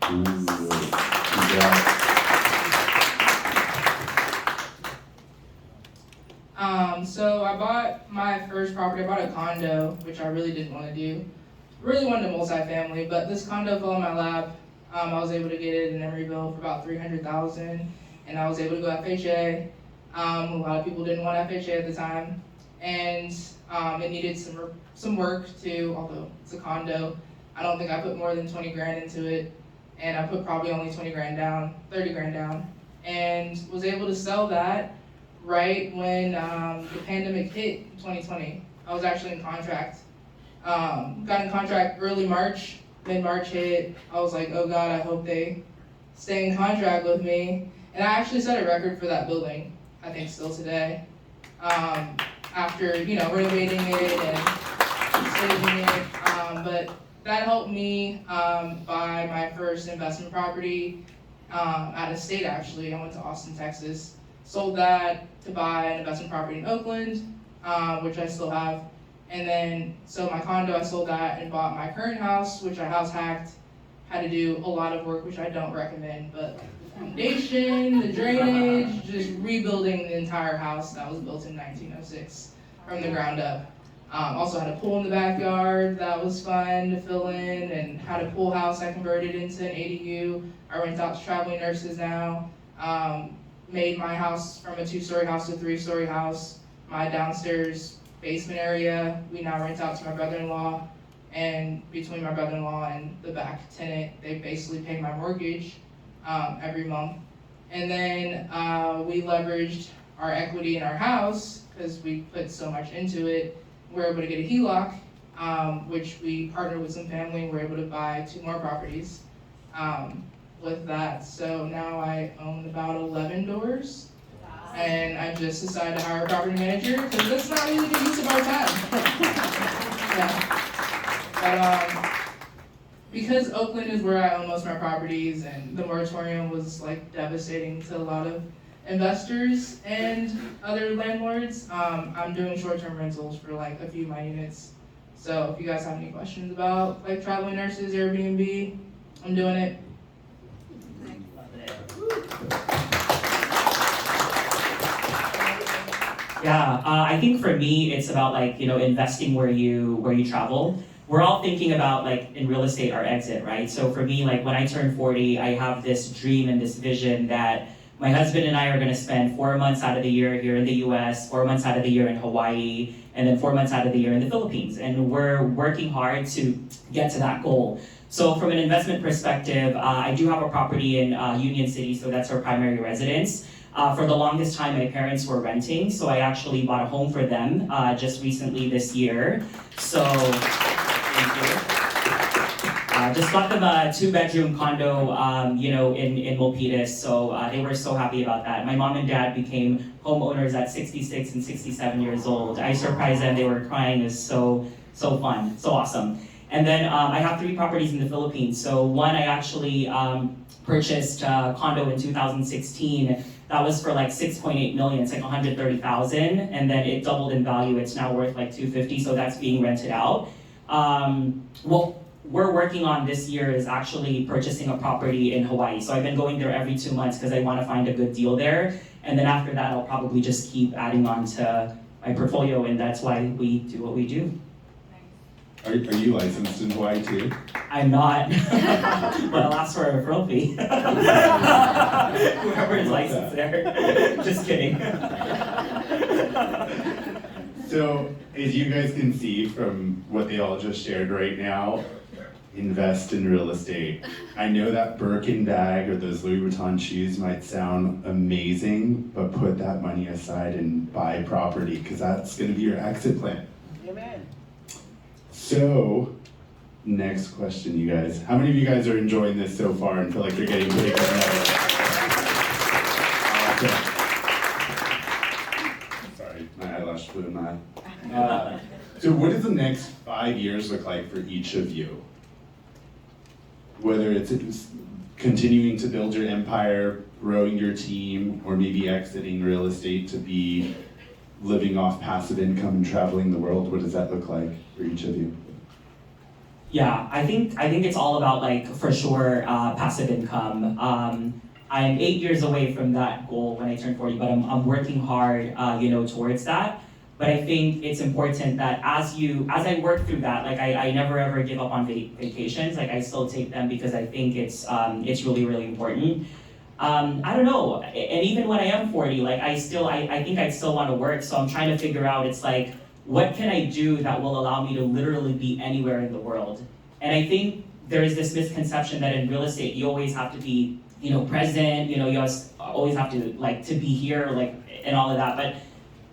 Ooh, congrats. So I bought my first property. I bought a condo, which I really didn't want to do. Really wanted a multifamily, but this condo fell in my lap. I was able to get it in Emeryville for about $300,000, and I was able to go FHA. A lot of people didn't want FHA at the time, and it needed some work too. Although it's a condo, I don't think I put more than 20 grand into it, and I put probably only 20 grand down, 30 grand down, and was able to sell that right when the pandemic hit in 2020. I was actually in contract. Got in contract early March, mid-March hit. I was like, oh God, I hope they stay in contract with me. And I actually set a record for that building, I think still today. After, renovating it and saving it. But that helped me buy my first investment property out of state actually. I went to Austin, Texas. Sold that to buy an investment property in Oakland, which I still have. And then, so my condo, I sold that and bought my current house, which I house hacked. Had to do a lot of work, which I don't recommend, but the foundation, the drainage, just rebuilding the entire house that was built in 1906 from the ground up. Also had a pool in the backyard that was fun to fill in, and had a pool house I converted into an ADU. I rent out to traveling nurses now. Made my house from a 2-story house to a 3-story house. My downstairs basement area, we now rent out to my brother-in-law, and between my brother-in-law and the back tenant, they basically pay my mortgage every month. And then we leveraged our equity in our house because we put so much into it. We were able to get a HELOC, which we partnered with some family, and we're able to buy 2 more properties with that. So now I own about 11 doors. And I just decided to hire a property manager because that's not really the use of our time. Yeah. But because Oakland is where I own most of my properties, and the moratorium was like devastating to a lot of investors and other landlords, I'm doing short-term rentals for like a few of my units. So if you guys have any questions about like traveling nurses, Airbnb, I'm doing it. Yeah, I think for me, it's about like, investing where you travel. We're all thinking about like in real estate, our exit, right? So for me, like when I turn 40, I have this dream and this vision that my husband and I are gonna spend 4 months out of the year here in the US, 4 months out of the year in Hawaii, and then 4 months out of the year in the Philippines. And we're working hard to get to that goal. So from an investment perspective, I do have a property in Union City, so that's our primary residence. For the longest time, my parents were renting, so I actually bought a home for them just recently this year. So, thank you. Just got them a 2-bedroom condo, in Milpitas, so they were so happy about that. My mom and dad became homeowners at 66 and 67 years old. I surprised them, they were crying. It was so fun, so awesome. And then I have 3 properties in the Philippines. So one, I actually purchased a condo in 2016. That was for like 6.8 million, it's like 130,000, and then it doubled in value. It's now worth like 250, so that's being rented out. What we're working on this year is actually purchasing a property in Hawaii. So I've been going there every 2 months because I want to find a good deal there. And then after that, I'll probably just keep adding on to my portfolio, and that's why we do what we do. Are you licensed in Hawaii too? I'm not, but I'll ask for a referral fee. Whoever is licensed there. Just kidding. So, as you guys can see from what they all just shared right now, invest in real estate. I know that Birkin bag or those Louis Vuitton shoes might sound amazing, but put that money aside and buy property, because that's going to be your exit plan. Amen. So, next question, you guys. How many of you guys are enjoying this so far and feel like you're getting paid for it? Awesome. Sorry, my eyelash flew in my eye. So what does the next 5 years look like for each of you? Whether it's continuing to build your empire, growing your team, or maybe exiting real estate to be living off passive income and traveling the world, what does that look like for each of you? Yeah, I think it's all about, like, for sure, passive income. I'm 8 years away from that goal when I turn 40, but I'm working hard, towards that. But I think it's important that as I work through that, like I never ever give up on vacations. Like I still take them because I think it's really, really important. I don't know, and even when I am 40, like I think I still want to work. So I'm trying to figure out, it's like, what can I do that will allow me to literally be anywhere in the world? And I think there is this misconception that in real estate you always have to be, present. You always have to to be here, and all of that. But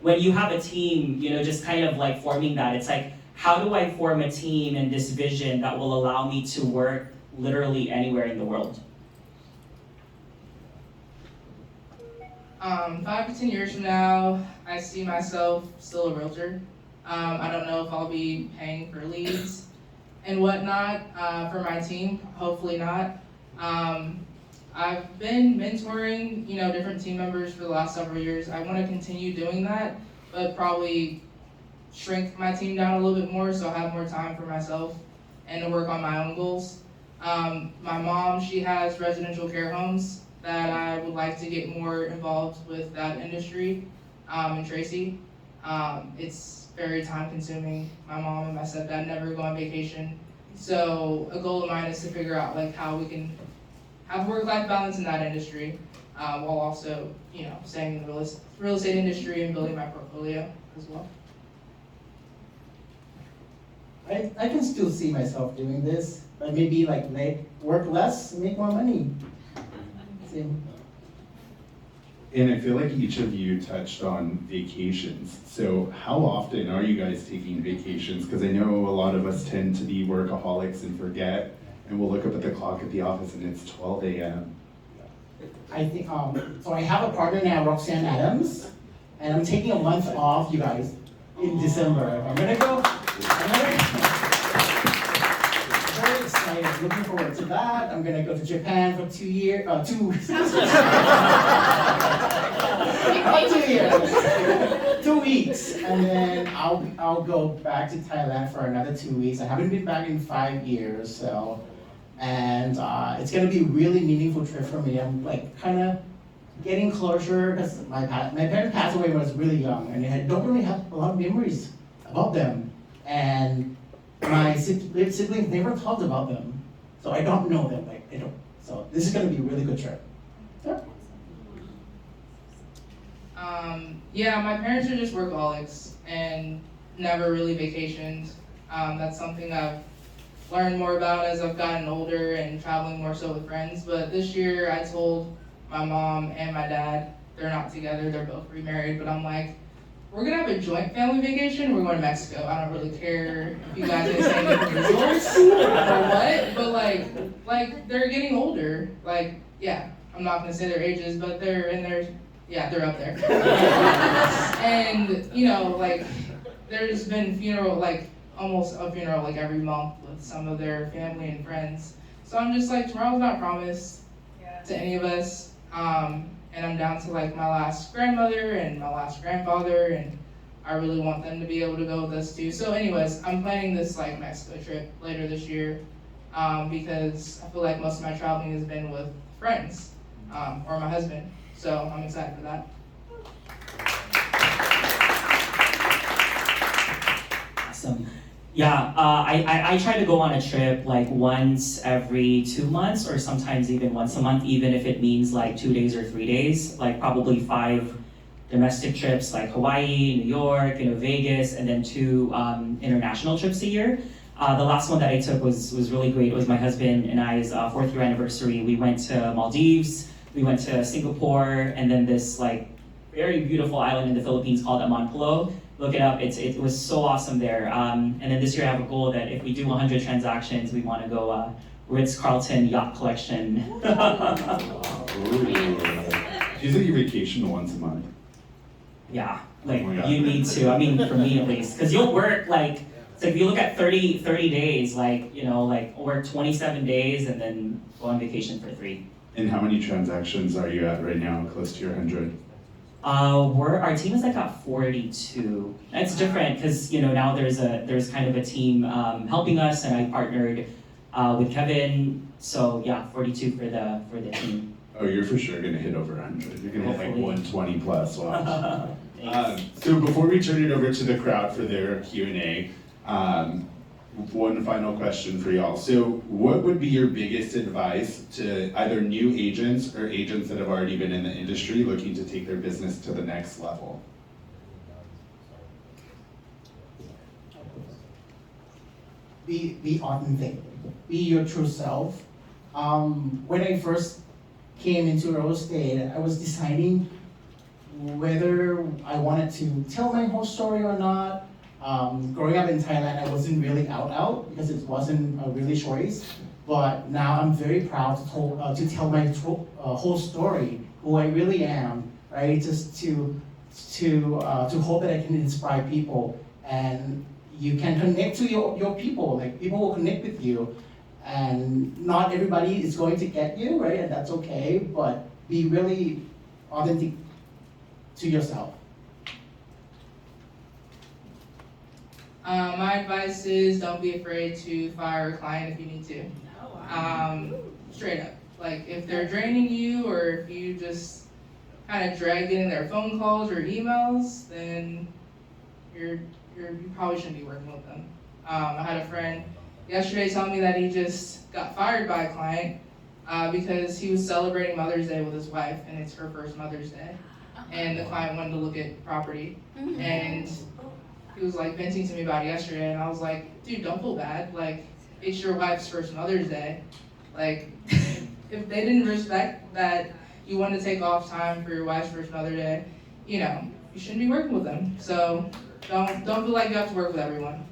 when you have a team, just kind of like forming that, it's like, how do I form a team and this vision that will allow me to work literally anywhere in the world? 5 to 10 years from now, I see myself still a realtor. I don't know if I'll be paying for leads and whatnot for my team. Hopefully not. I've been mentoring, different team members for the last several years. I want to continue doing that, but probably shrink my team down a little bit more so I have more time for myself and to work on my own goals. My mom, she has residential care homes that I would like to get more involved with that industry in Tracy. It's very time consuming. My mom and my stepdad never go on vacation. So a goal of mine is to figure out how we can have work-life balance in that industry, while also, staying in the real estate industry and building my portfolio as well. I can still see myself doing this, but maybe work less, make more money. Same. And I feel like each of you touched on vacations. So how often are you guys taking vacations? Because I know a lot of us tend to be workaholics and forget, and we'll look up at the clock at the office and it's 12 a.m. I think, so I have a partner now, Roxanne Adams, and I'm taking a month off, you guys, in December. I'm very excited, looking forward to that. I'm gonna go to Japan for 2 years, 2 weeks. Not 2 years, 2 weeks, and then I'll go back to Thailand for another 2 weeks. I haven't been back in 5 years, so. And it's gonna be a really meaningful trip for me. I'm kind of getting closure because my parents passed away when I was really young, and I don't really have a lot of memories about them. And my siblings never talked about them, so I don't know them. I don't. So this is gonna be a really good trip. Yeah, my parents are just workaholics and never really vacationed. That's something I've learned more about as I've gotten older and traveling more so with friends. But this year I told my mom and my dad, they're not together, they're both remarried, but I'm like, we're gonna have a joint family vacation, we're going to Mexico. I don't really care if you guys are staying different resorts or what, but like they're getting older. Yeah, I'm not gonna say their ages, but they're in their, they're up there. And there's been almost a funeral every month with some of their family and friends. So I'm just tomorrow's not promised to any of us. And I'm down to my last grandmother and my last grandfather, and I really want them to be able to go with us too. So anyways, I'm planning this Mexico trip later this year, because I feel like most of my traveling has been with friends, or my husband. So I'm excited for that. Awesome. Yeah, I try to go on a trip once every 2 months, or sometimes even once a month, even if it means 2 days or 3 days, probably 5 domestic trips like Hawaii, New York, Vegas, and then 2 international trips a year. The last one that I took was really great. It was my husband and I's 4th year anniversary. We went to Maldives, we went to Singapore, and then this like very beautiful island in the Philippines called Amanpulo. Look it up, it was so awesome there. And then this year I have a goal that if we do 100 transactions, we want to go Ritz-Carlton yacht collection. Feels like you vacation once a month. Yeah, like Oh my God. you need to, I mean, for me at least, because you'll work like, so if you look at 30 days, like, like work 27 days and then go on vacation for 3. And how many transactions are you at right now, close to your 100? Our team is like at 42. It's different because now there's kind of a team helping us, and I partnered with Kevin. So yeah, 42 for the team. Oh, you're for sure gonna hit over 100. You're gonna hit like Hopefully. 120 plus. Watch. Thanks. So before we turn it over to the crowd for their Q&A, one final question for y'all. So what would be your biggest advice to either new agents or agents that have already been in the industry looking to take their business to the next level? Be authentic, be your true self. When I first came into real estate, I was deciding whether I wanted to tell my whole story or not. Growing up in Thailand, I wasn't really out because it wasn't a really choice. But now I'm very proud to tell my whole story, who I really am, right? Just to hope that I can inspire people, and you can connect to your people. Like people will connect with you, and not everybody is going to get you, right? And that's okay. But be really authentic to yourself. My advice is don't be afraid to fire a client if you need to. Straight up. Like if they're draining you, or if you just kind of drag in their phone calls or emails, then you probably shouldn't be working with them. I had a friend yesterday tell me that he just got fired by a client because he was celebrating Mother's Day with his wife, and it's her first Mother's Day. And the client wanted to look at property, and he was like venting to me about it yesterday, and I was like, dude, don't feel bad. Like, it's your wife's first Mother's Day. Like, if they didn't respect that you want to take off time for your wife's first Mother's Day, you shouldn't be working with them. So don't feel like you have to work with everyone.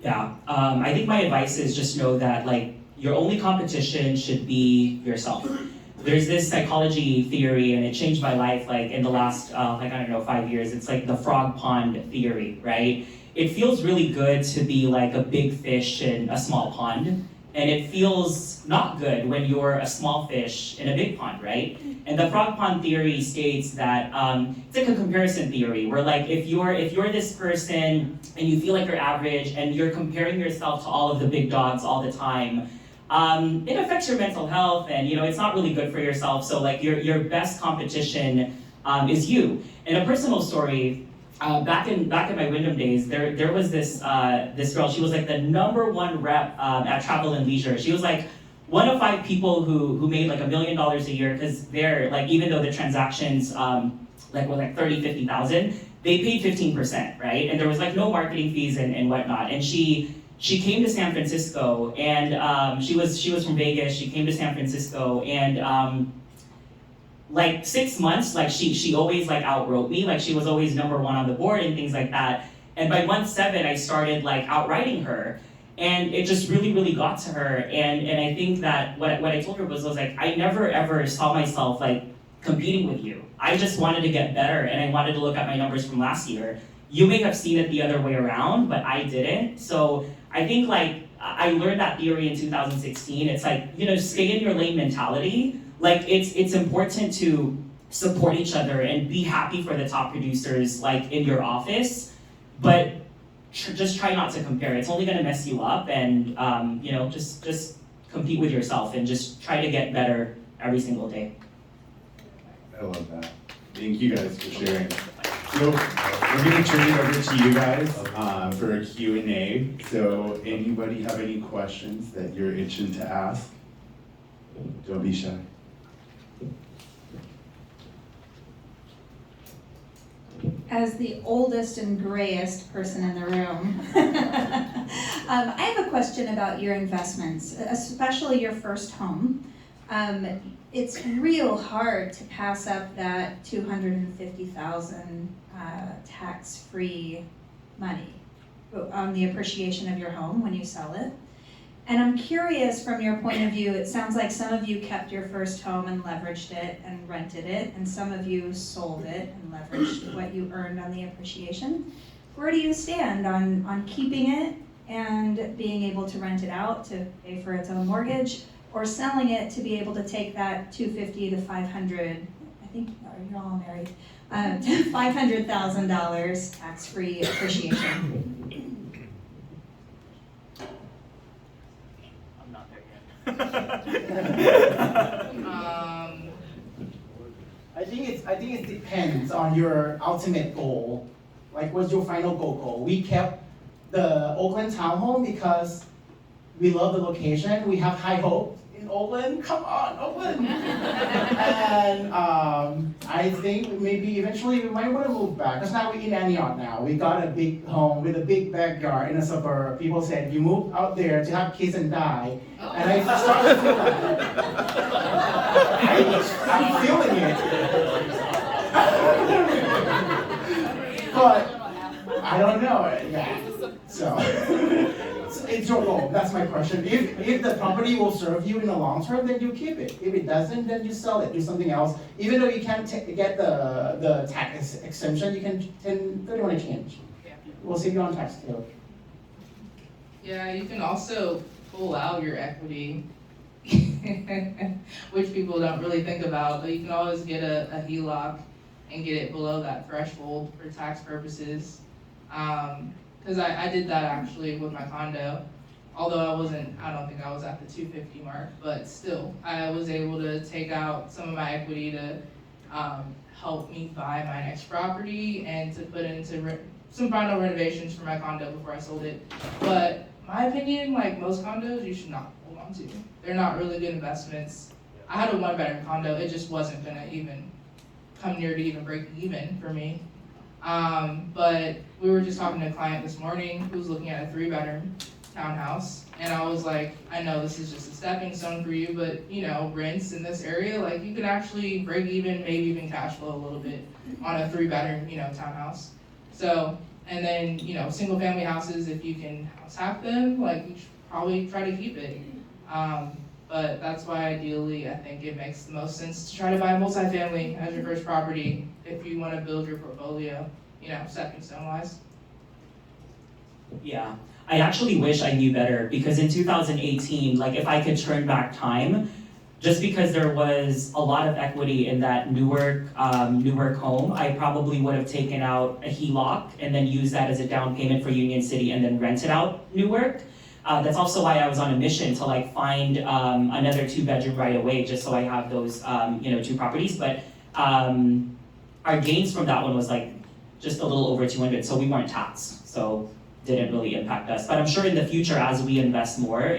Yeah, I think my advice is just know that like your only competition should be yourself. There's this psychology theory, and it changed my life like in the last 5 years. It's like the frog pond theory, right? It feels really good to be like a big fish in a small pond, and it feels not good when you're a small fish in a big pond, right? And the frog pond theory states that it's like a comparison theory, where like if you're this person and you feel like you're average and you're comparing yourself to all of the big dogs all the time, it affects your mental health, and it's not really good for yourself. So like your best competition is you. And a personal story. Back in my Wyndham days, there was this girl. She was like the #1 rep at Travel and Leisure. She was like one of 5 people who made like $1 million a year, because they're like, even though the transactions were like 30,000-50,000, they paid 15%, right? And there was like no marketing fees and whatnot. And she came to San Francisco, and she was from Vegas. She came to San Francisco, and like 6 months, like she always like outwrote me. Like she was always #1 on the board and things like that. And by month 7, I started like outwriting her, and it just really, really got to her. And I think that what I told her was like, I never ever saw myself like competing with you. I just wanted to get better, and I wanted to look at my numbers from last year. You may have seen it the other way around, but I didn't. So I think like I learned that theory in 2016. It's like, stay in your lane mentality. Like it's important to support each other and be happy for the top producers like in your office, but just try not to compare. It's only gonna mess you up, and just compete with yourself and just try to get better every single day. I love that. Thank you guys for sharing. So we're gonna turn it over to you guys for a Q&A. So anybody have any questions that you're itching to ask? Don't be shy. as the oldest and grayest person in the room, I have a question about your investments, especially your first home. It's real hard to pass up that $250,000 tax-free money on the appreciation of your home when you sell it. And I'm curious, from your point of view, it sounds like some of you kept your first home and leveraged it and rented it, and some of you sold it and leveraged what you earned on the appreciation. Where do you stand on keeping it and being able to rent it out to pay for its own mortgage, or selling it to be able to take that $250,000 to $500,000, I think you're all married, to $500,000 tax-free appreciation? I think it depends on your ultimate goal. Like, what's your final goal? We kept the Oakland townhome because we love the location. We have high hopes in Oakland. Come on, Oakland! And I think maybe eventually we might want to move back. Because now we're in Antioch now. We got a big home with a big backyard in a suburb. People said, you moved out there to have kids and die. And I started to feel that. I'm feeling it. But I don't know. Yeah. So it's your goal. That's my question. If the property will serve you in the long term, then you keep it. If it doesn't, then you sell it. Do something else. Even though you can't get the tax exemption, you can 1031 exchange. We'll save you on tax too. Yeah, you can also pull out your equity, which people don't really think about, but you can always get a HELOC and get it below that threshold for tax purposes. Because I did that actually with my condo, although I don't think I was at the 250 mark, but still, I was able to take out some of my equity to help me buy my next property and to put into some final renovations for my condo before I sold it. But my opinion, like most condos, you should not hold on to. They're not really good investments. I had a 1-bedroom condo, it just wasn't gonna even come near to even break even for me. But we were just talking to a client this morning who's looking at a 3-bedroom townhouse, and I was like, I know this is just a stepping stone for you, but you know, rents in this area, like you can actually break even, maybe even cash flow a little bit on a 3-bedroom, townhouse. So, and then, single family houses, if you can house hack them, like you should probably try to keep it. But that's why ideally, I think it makes the most sense to try to buy a multifamily as your first property if you want to build your portfolio, stepping stone wise. Yeah, I actually wish I knew better, because in 2018, like if I could turn back time, just because there was a lot of equity in that Newark home, I probably would have taken out a HELOC and then used that as a down payment for Union City and then rented out Newark. That's also why I was on a mission to find another 2-bedroom right away, just so I have those 2 properties. But our gains from that one was just a little over 200, so we weren't taxed, so didn't really impact us. But I'm sure in the future, as we invest more,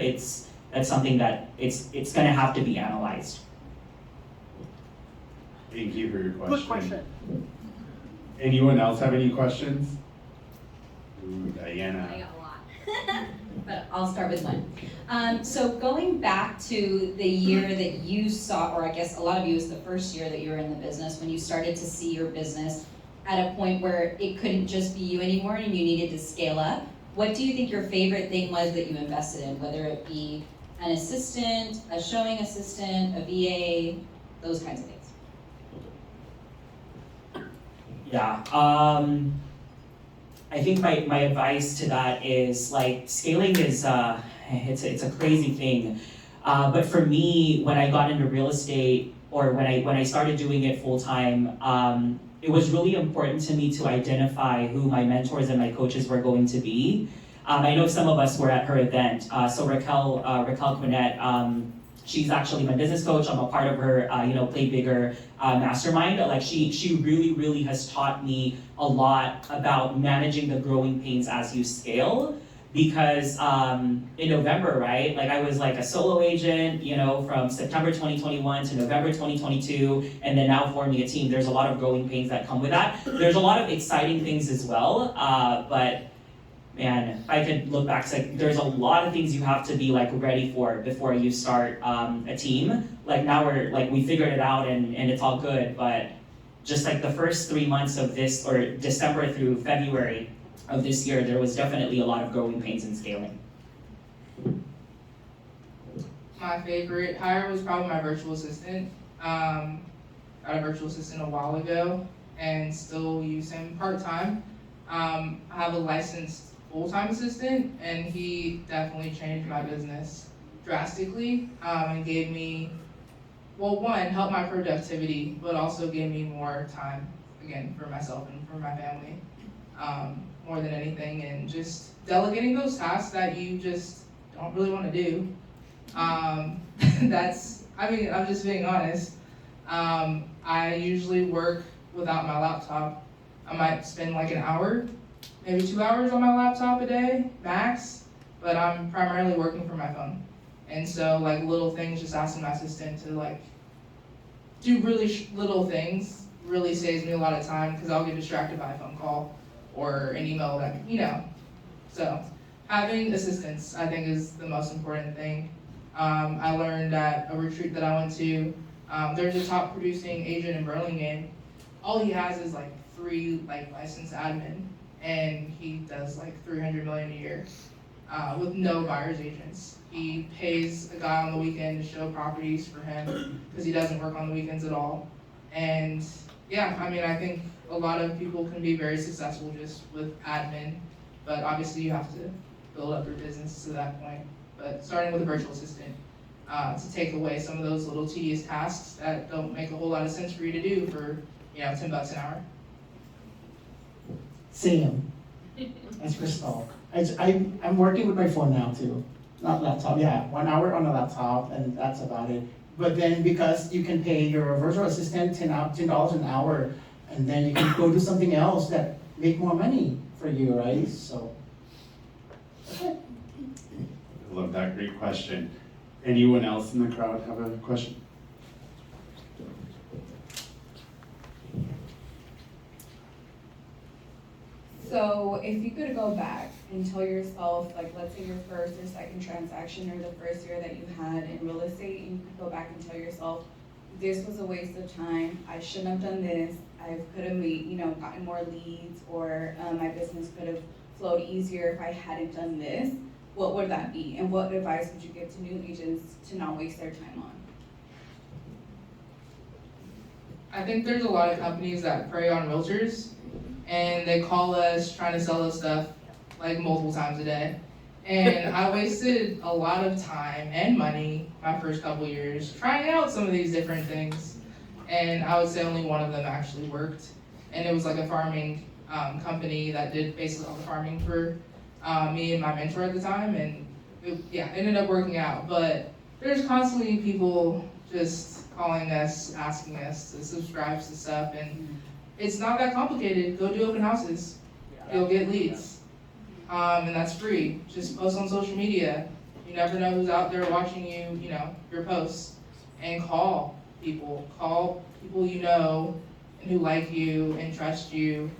that's something that it's going to have to be analyzed. Thank you for your question. Good question. Anyone else have any questions? Ooh, Diana. I got a lot, but I'll start with one. So going back to the year that you saw, or I guess a lot of you, was the first year that you were in the business, when you started to see your business at a point where it couldn't just be you anymore and you needed to scale up. What do you think your favorite thing was that you invested in, whether it be an assistant, a showing assistant, a VA, those kinds of things? Yeah, I think my advice to that is scaling is it's a crazy thing. But for me, when I got into real estate, or when I started doing it full time, it was really important to me to identify who my mentors and my coaches were going to be. I know some of us were at her event. So Raquel Quinnett, she's actually my business coach. I'm a part of her, Play Bigger mastermind. She really has taught me a lot about managing the growing pains as you scale. because in November, right, like I was like a solo agent, you know, from September 2021 to November 2022, and then now forming a team. There's a lot of growing pains that come with that. There's a lot of exciting things as well, but man, if I could look back, it's like there's a lot of things you have to be like ready for before you start a team. Like now we figured it out and it's all good, but just like the first 3 months of this, or December through February of this year, there was definitely a lot of growing pains in scaling. My favorite hire was probably my virtual assistant. Got a virtual assistant a while ago and still use him part-time. I have a licensed full-time assistant, and he definitely changed my business drastically, and gave me, well, one, helped my productivity, but also gave me more time, again, for myself and for my family, more than anything, and just delegating those tasks that you just don't really want to do. I'm just being honest. I usually work without my laptop. I might spend like an hour, maybe 2 hours on my laptop a day, max, but I'm primarily working from my phone. And so like little things, just asking my assistant to like do really little things really saves me a lot of time, because I'll get distracted by a phone call or an email that, you know. So having assistants, I think, is the most important thing. I learned at a retreat that I went to, there's a top producing agent in Burlingame. All he has is like 3 like licensed admin, and he does like $300 million a year with no buyer's agents. He pays a guy on the weekend to show properties for him because he doesn't work on the weekends at all. And yeah, I mean, I think a lot of people can be very successful just with admin, but obviously you have to build up your business to that point. But starting with a virtual assistant to take away some of those little tedious tasks that don't make a whole lot of sense for you to do for, you know, $10 an hour. Same. That's Crystal. I'm working with my phone now too. Not laptop, yeah. 1 hour on a laptop, and that's about it. But then because you can pay your virtual assistant $10 an hour, and then you can go do something else that make more money for you, right? So, okay. I love that, great question. Anyone else in the crowd have a question? So if you could go back and tell yourself, like, let's say your first or second transaction or the first year that you had in real estate, and you could go back and tell yourself, this was a waste of time, I shouldn't have done this, I could have gotten more leads, or my business could have flowed easier if I hadn't done this, what would that be? And what advice would you give to new agents to not waste their time on? I think there's a lot of companies that prey on realtors, and they call us trying to sell us stuff like multiple times a day. And I wasted a lot of time and money my first couple years trying out some of these different things. And I would say only one of them actually worked. And it was like a farming company that did basically all the farming for me and my mentor at the time. And it ended up working out. But there's constantly people just calling us, asking us to subscribe to stuff. And it's not that complicated. Go do open houses. You'll get leads. And that's free. Just post on social media. You never know who's out there watching you, your posts. And call people you know and who like you and trust you.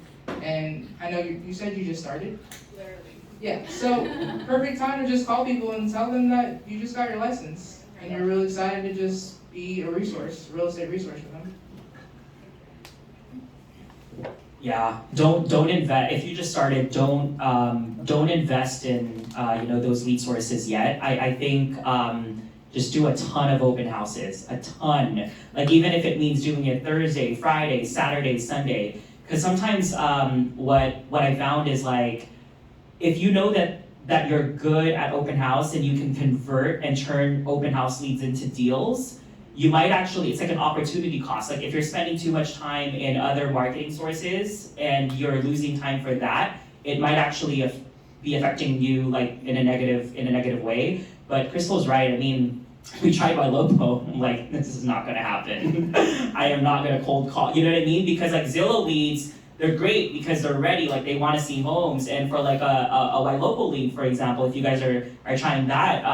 And I know you said you just started? Literally. Yeah, so perfect time to just call people and tell them that you just got your license. And you're really excited to just be a resource, a real estate resource for them. Yeah, don't invest, if you just started, don't invest in those lead sources yet. I think just do a ton of open houses, a ton. Like even if it means doing it Thursday, Friday, Saturday, Sunday. Because sometimes what I found is like, if you know that you're good at open house and you can convert and turn open house leads into deals, you might actually, it's like an opportunity cost. Like if you're spending too much time in other marketing sources and you're losing time for that, it might actually be affecting you like in a negative way. But Crystal's right. I mean, we tried by Lopo. I'm like, this is not gonna happen. I am not gonna cold call. You know what I mean? Because like Zillow leads, they're great because they're ready, like they want to see homes. And for like a Y Local League, for example, if you guys are trying that,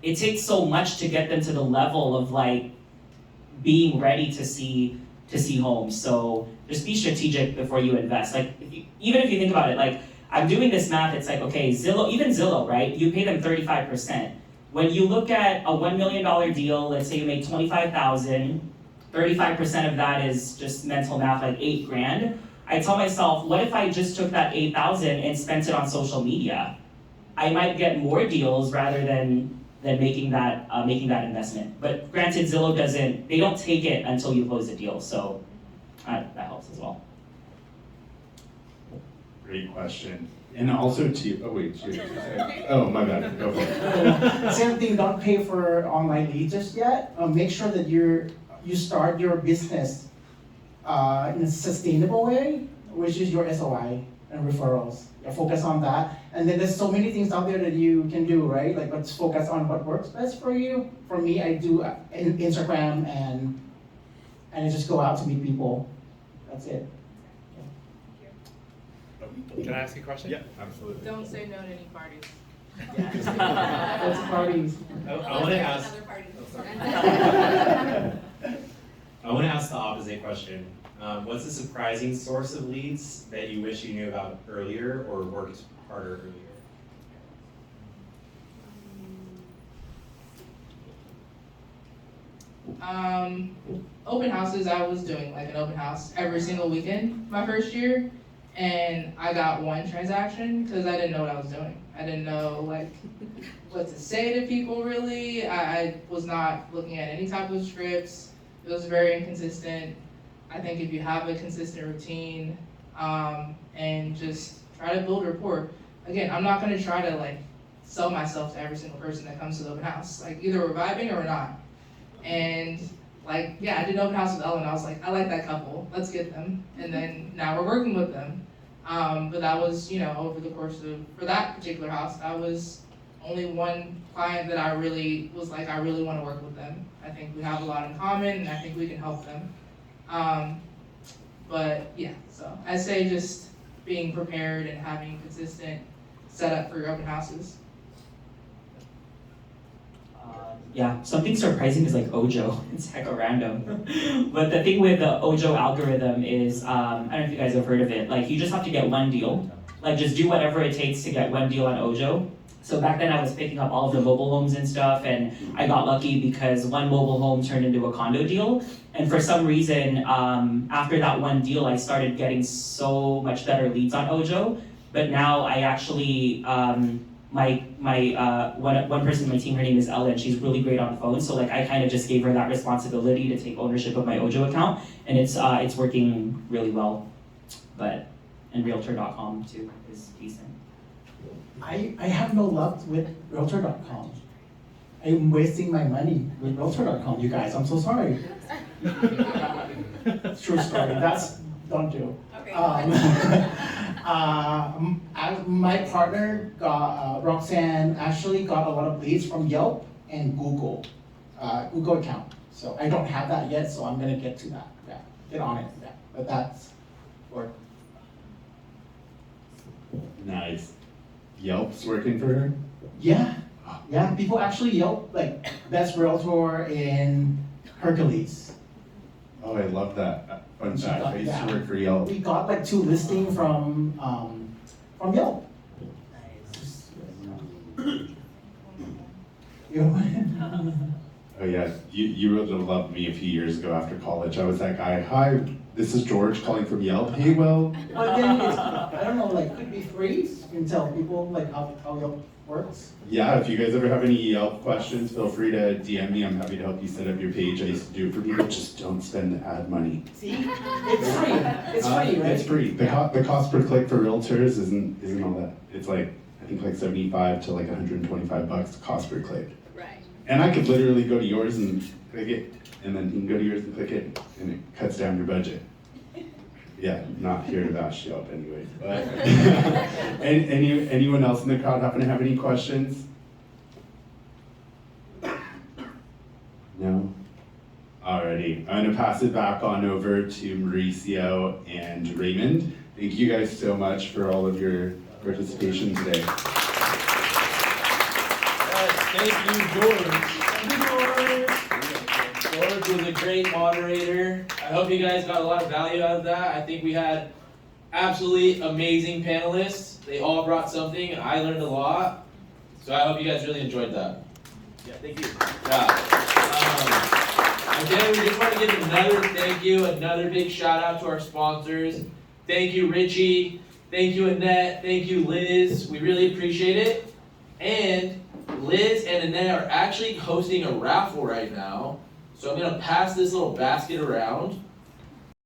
it takes so much to get them to the level of like being ready to see homes. So just be strategic before you invest. Like even if you think about it, like I'm doing this math, it's like, okay, even Zillow, right? You pay them 35%. When you look at a $1 million deal, let's say you make 25,000, 35% of that is just mental math, like $8,000. I tell myself, what if I just took that 8,000 and spent it on social media? I might get more deals rather than making that investment. But granted, Zillow they don't take it until you close the deal, so that helps as well. Great question. And also oh wait, oh my bad, go for it. Same thing, don't pay for online leads just yet. Make sure that you start your business in a sustainable way, which is your SOI and referrals. Focus on that. And then there's so many things out there that you can do, right? Like let's focus on what works best for you. For me, I do Instagram and I just go out to meet people. That's it. Can I ask you a question? Yeah, absolutely. Don't say no to any parties. Go to parties. I want to ask. I want to ask the opposite question. What's a surprising source of leads that you wish you knew about earlier or worked harder earlier? Open houses, I was doing like an open house every single weekend my first year, and I got one transaction because I didn't know what I was doing. I didn't know like what to say to people really. I was not looking at any type of scripts. It was very inconsistent. I think if you have a consistent routine and just try to build rapport. Again, I'm not gonna try to like sell myself to every single person that comes to the open house. Like either we're vibing or we're not. And like, yeah, I did an open house with Ellen. I was like, I like that couple. Let's get them. And then now we're working with them. But that was, over the course of, for that particular house, that was only one client that I really was like, I really want to work with them. I think we have a lot in common and I think we can help them. But yeah, so I say just being prepared and having consistent setup for your open houses. Yeah, something surprising is like Ojo. It's heck random. But the thing with the Ojo algorithm is, I don't know if you guys have heard of it, like you just have to get one deal. Like just do whatever it takes to get one deal on Ojo. So back then I was picking up all of the mobile homes and stuff, and I got lucky because one mobile home turned into a condo deal. And for some reason, after that one deal, I started getting so much better leads on Ojo. But now I actually, one person in my team, her name is Ellen, she's really great on the phone, so like I kind of just gave her that responsibility to take ownership of my Ojo account, and it's working really well. And Realtor.com too is decent. I have no luck with Realtor.com. I'm wasting my money with Realtor.com, you guys. I'm so sorry. True story. Don't do. Okay. My partner, Roxanne, actually got a lot of leads from Yelp and Google account. So I don't have that yet, so I'm gonna get to that. Yeah, get on it. Yeah, but that's work. Nice. Yelp's working for her? Yeah, people actually Yelp like best realtor in Hercules. Oh, I love that. Fun fact, I used to Yeah. work for Yelp. We got like 2 listings from Yelp. Oh yeah, you would have loved me a few years ago after college. I was that guy, hi, this is George calling from Yelp. Hey, Will. But then I don't know, like could be free. You can tell people like how Yelp works. Yeah, if you guys ever have any Yelp questions, feel free to DM me. I'm happy to help you set up your page. I used to do it for people. Just don't spend the ad money. See, it's free. It's free, right? It's free. The cost per click for realtors isn't all that. It's like, I think like 75 to like $125 cost per click. Right. And I could literally go to yours and click it, and then you can go to yours and click it, and it cuts down your budget. Yeah, not here to bash Yelp anyways. But anyone else in the crowd happen to have any questions? No? Alrighty, I'm gonna pass it back on over to Mauricio and Raymond. Thank you guys so much for all of your participation today. Thank you, George. George was a great moderator. I hope you guys got a lot of value out of that. I think we had absolutely amazing panelists. They all brought something. I learned a lot. So I hope you guys really enjoyed that. Yeah, thank you. Again, we just want to give another thank you, another big shout out to our sponsors. Thank you, Richie. Thank you, Annette. Thank you, Liz. We really appreciate it. And Liz and Annette are actually hosting a raffle right now. So I'm going to pass this little basket around.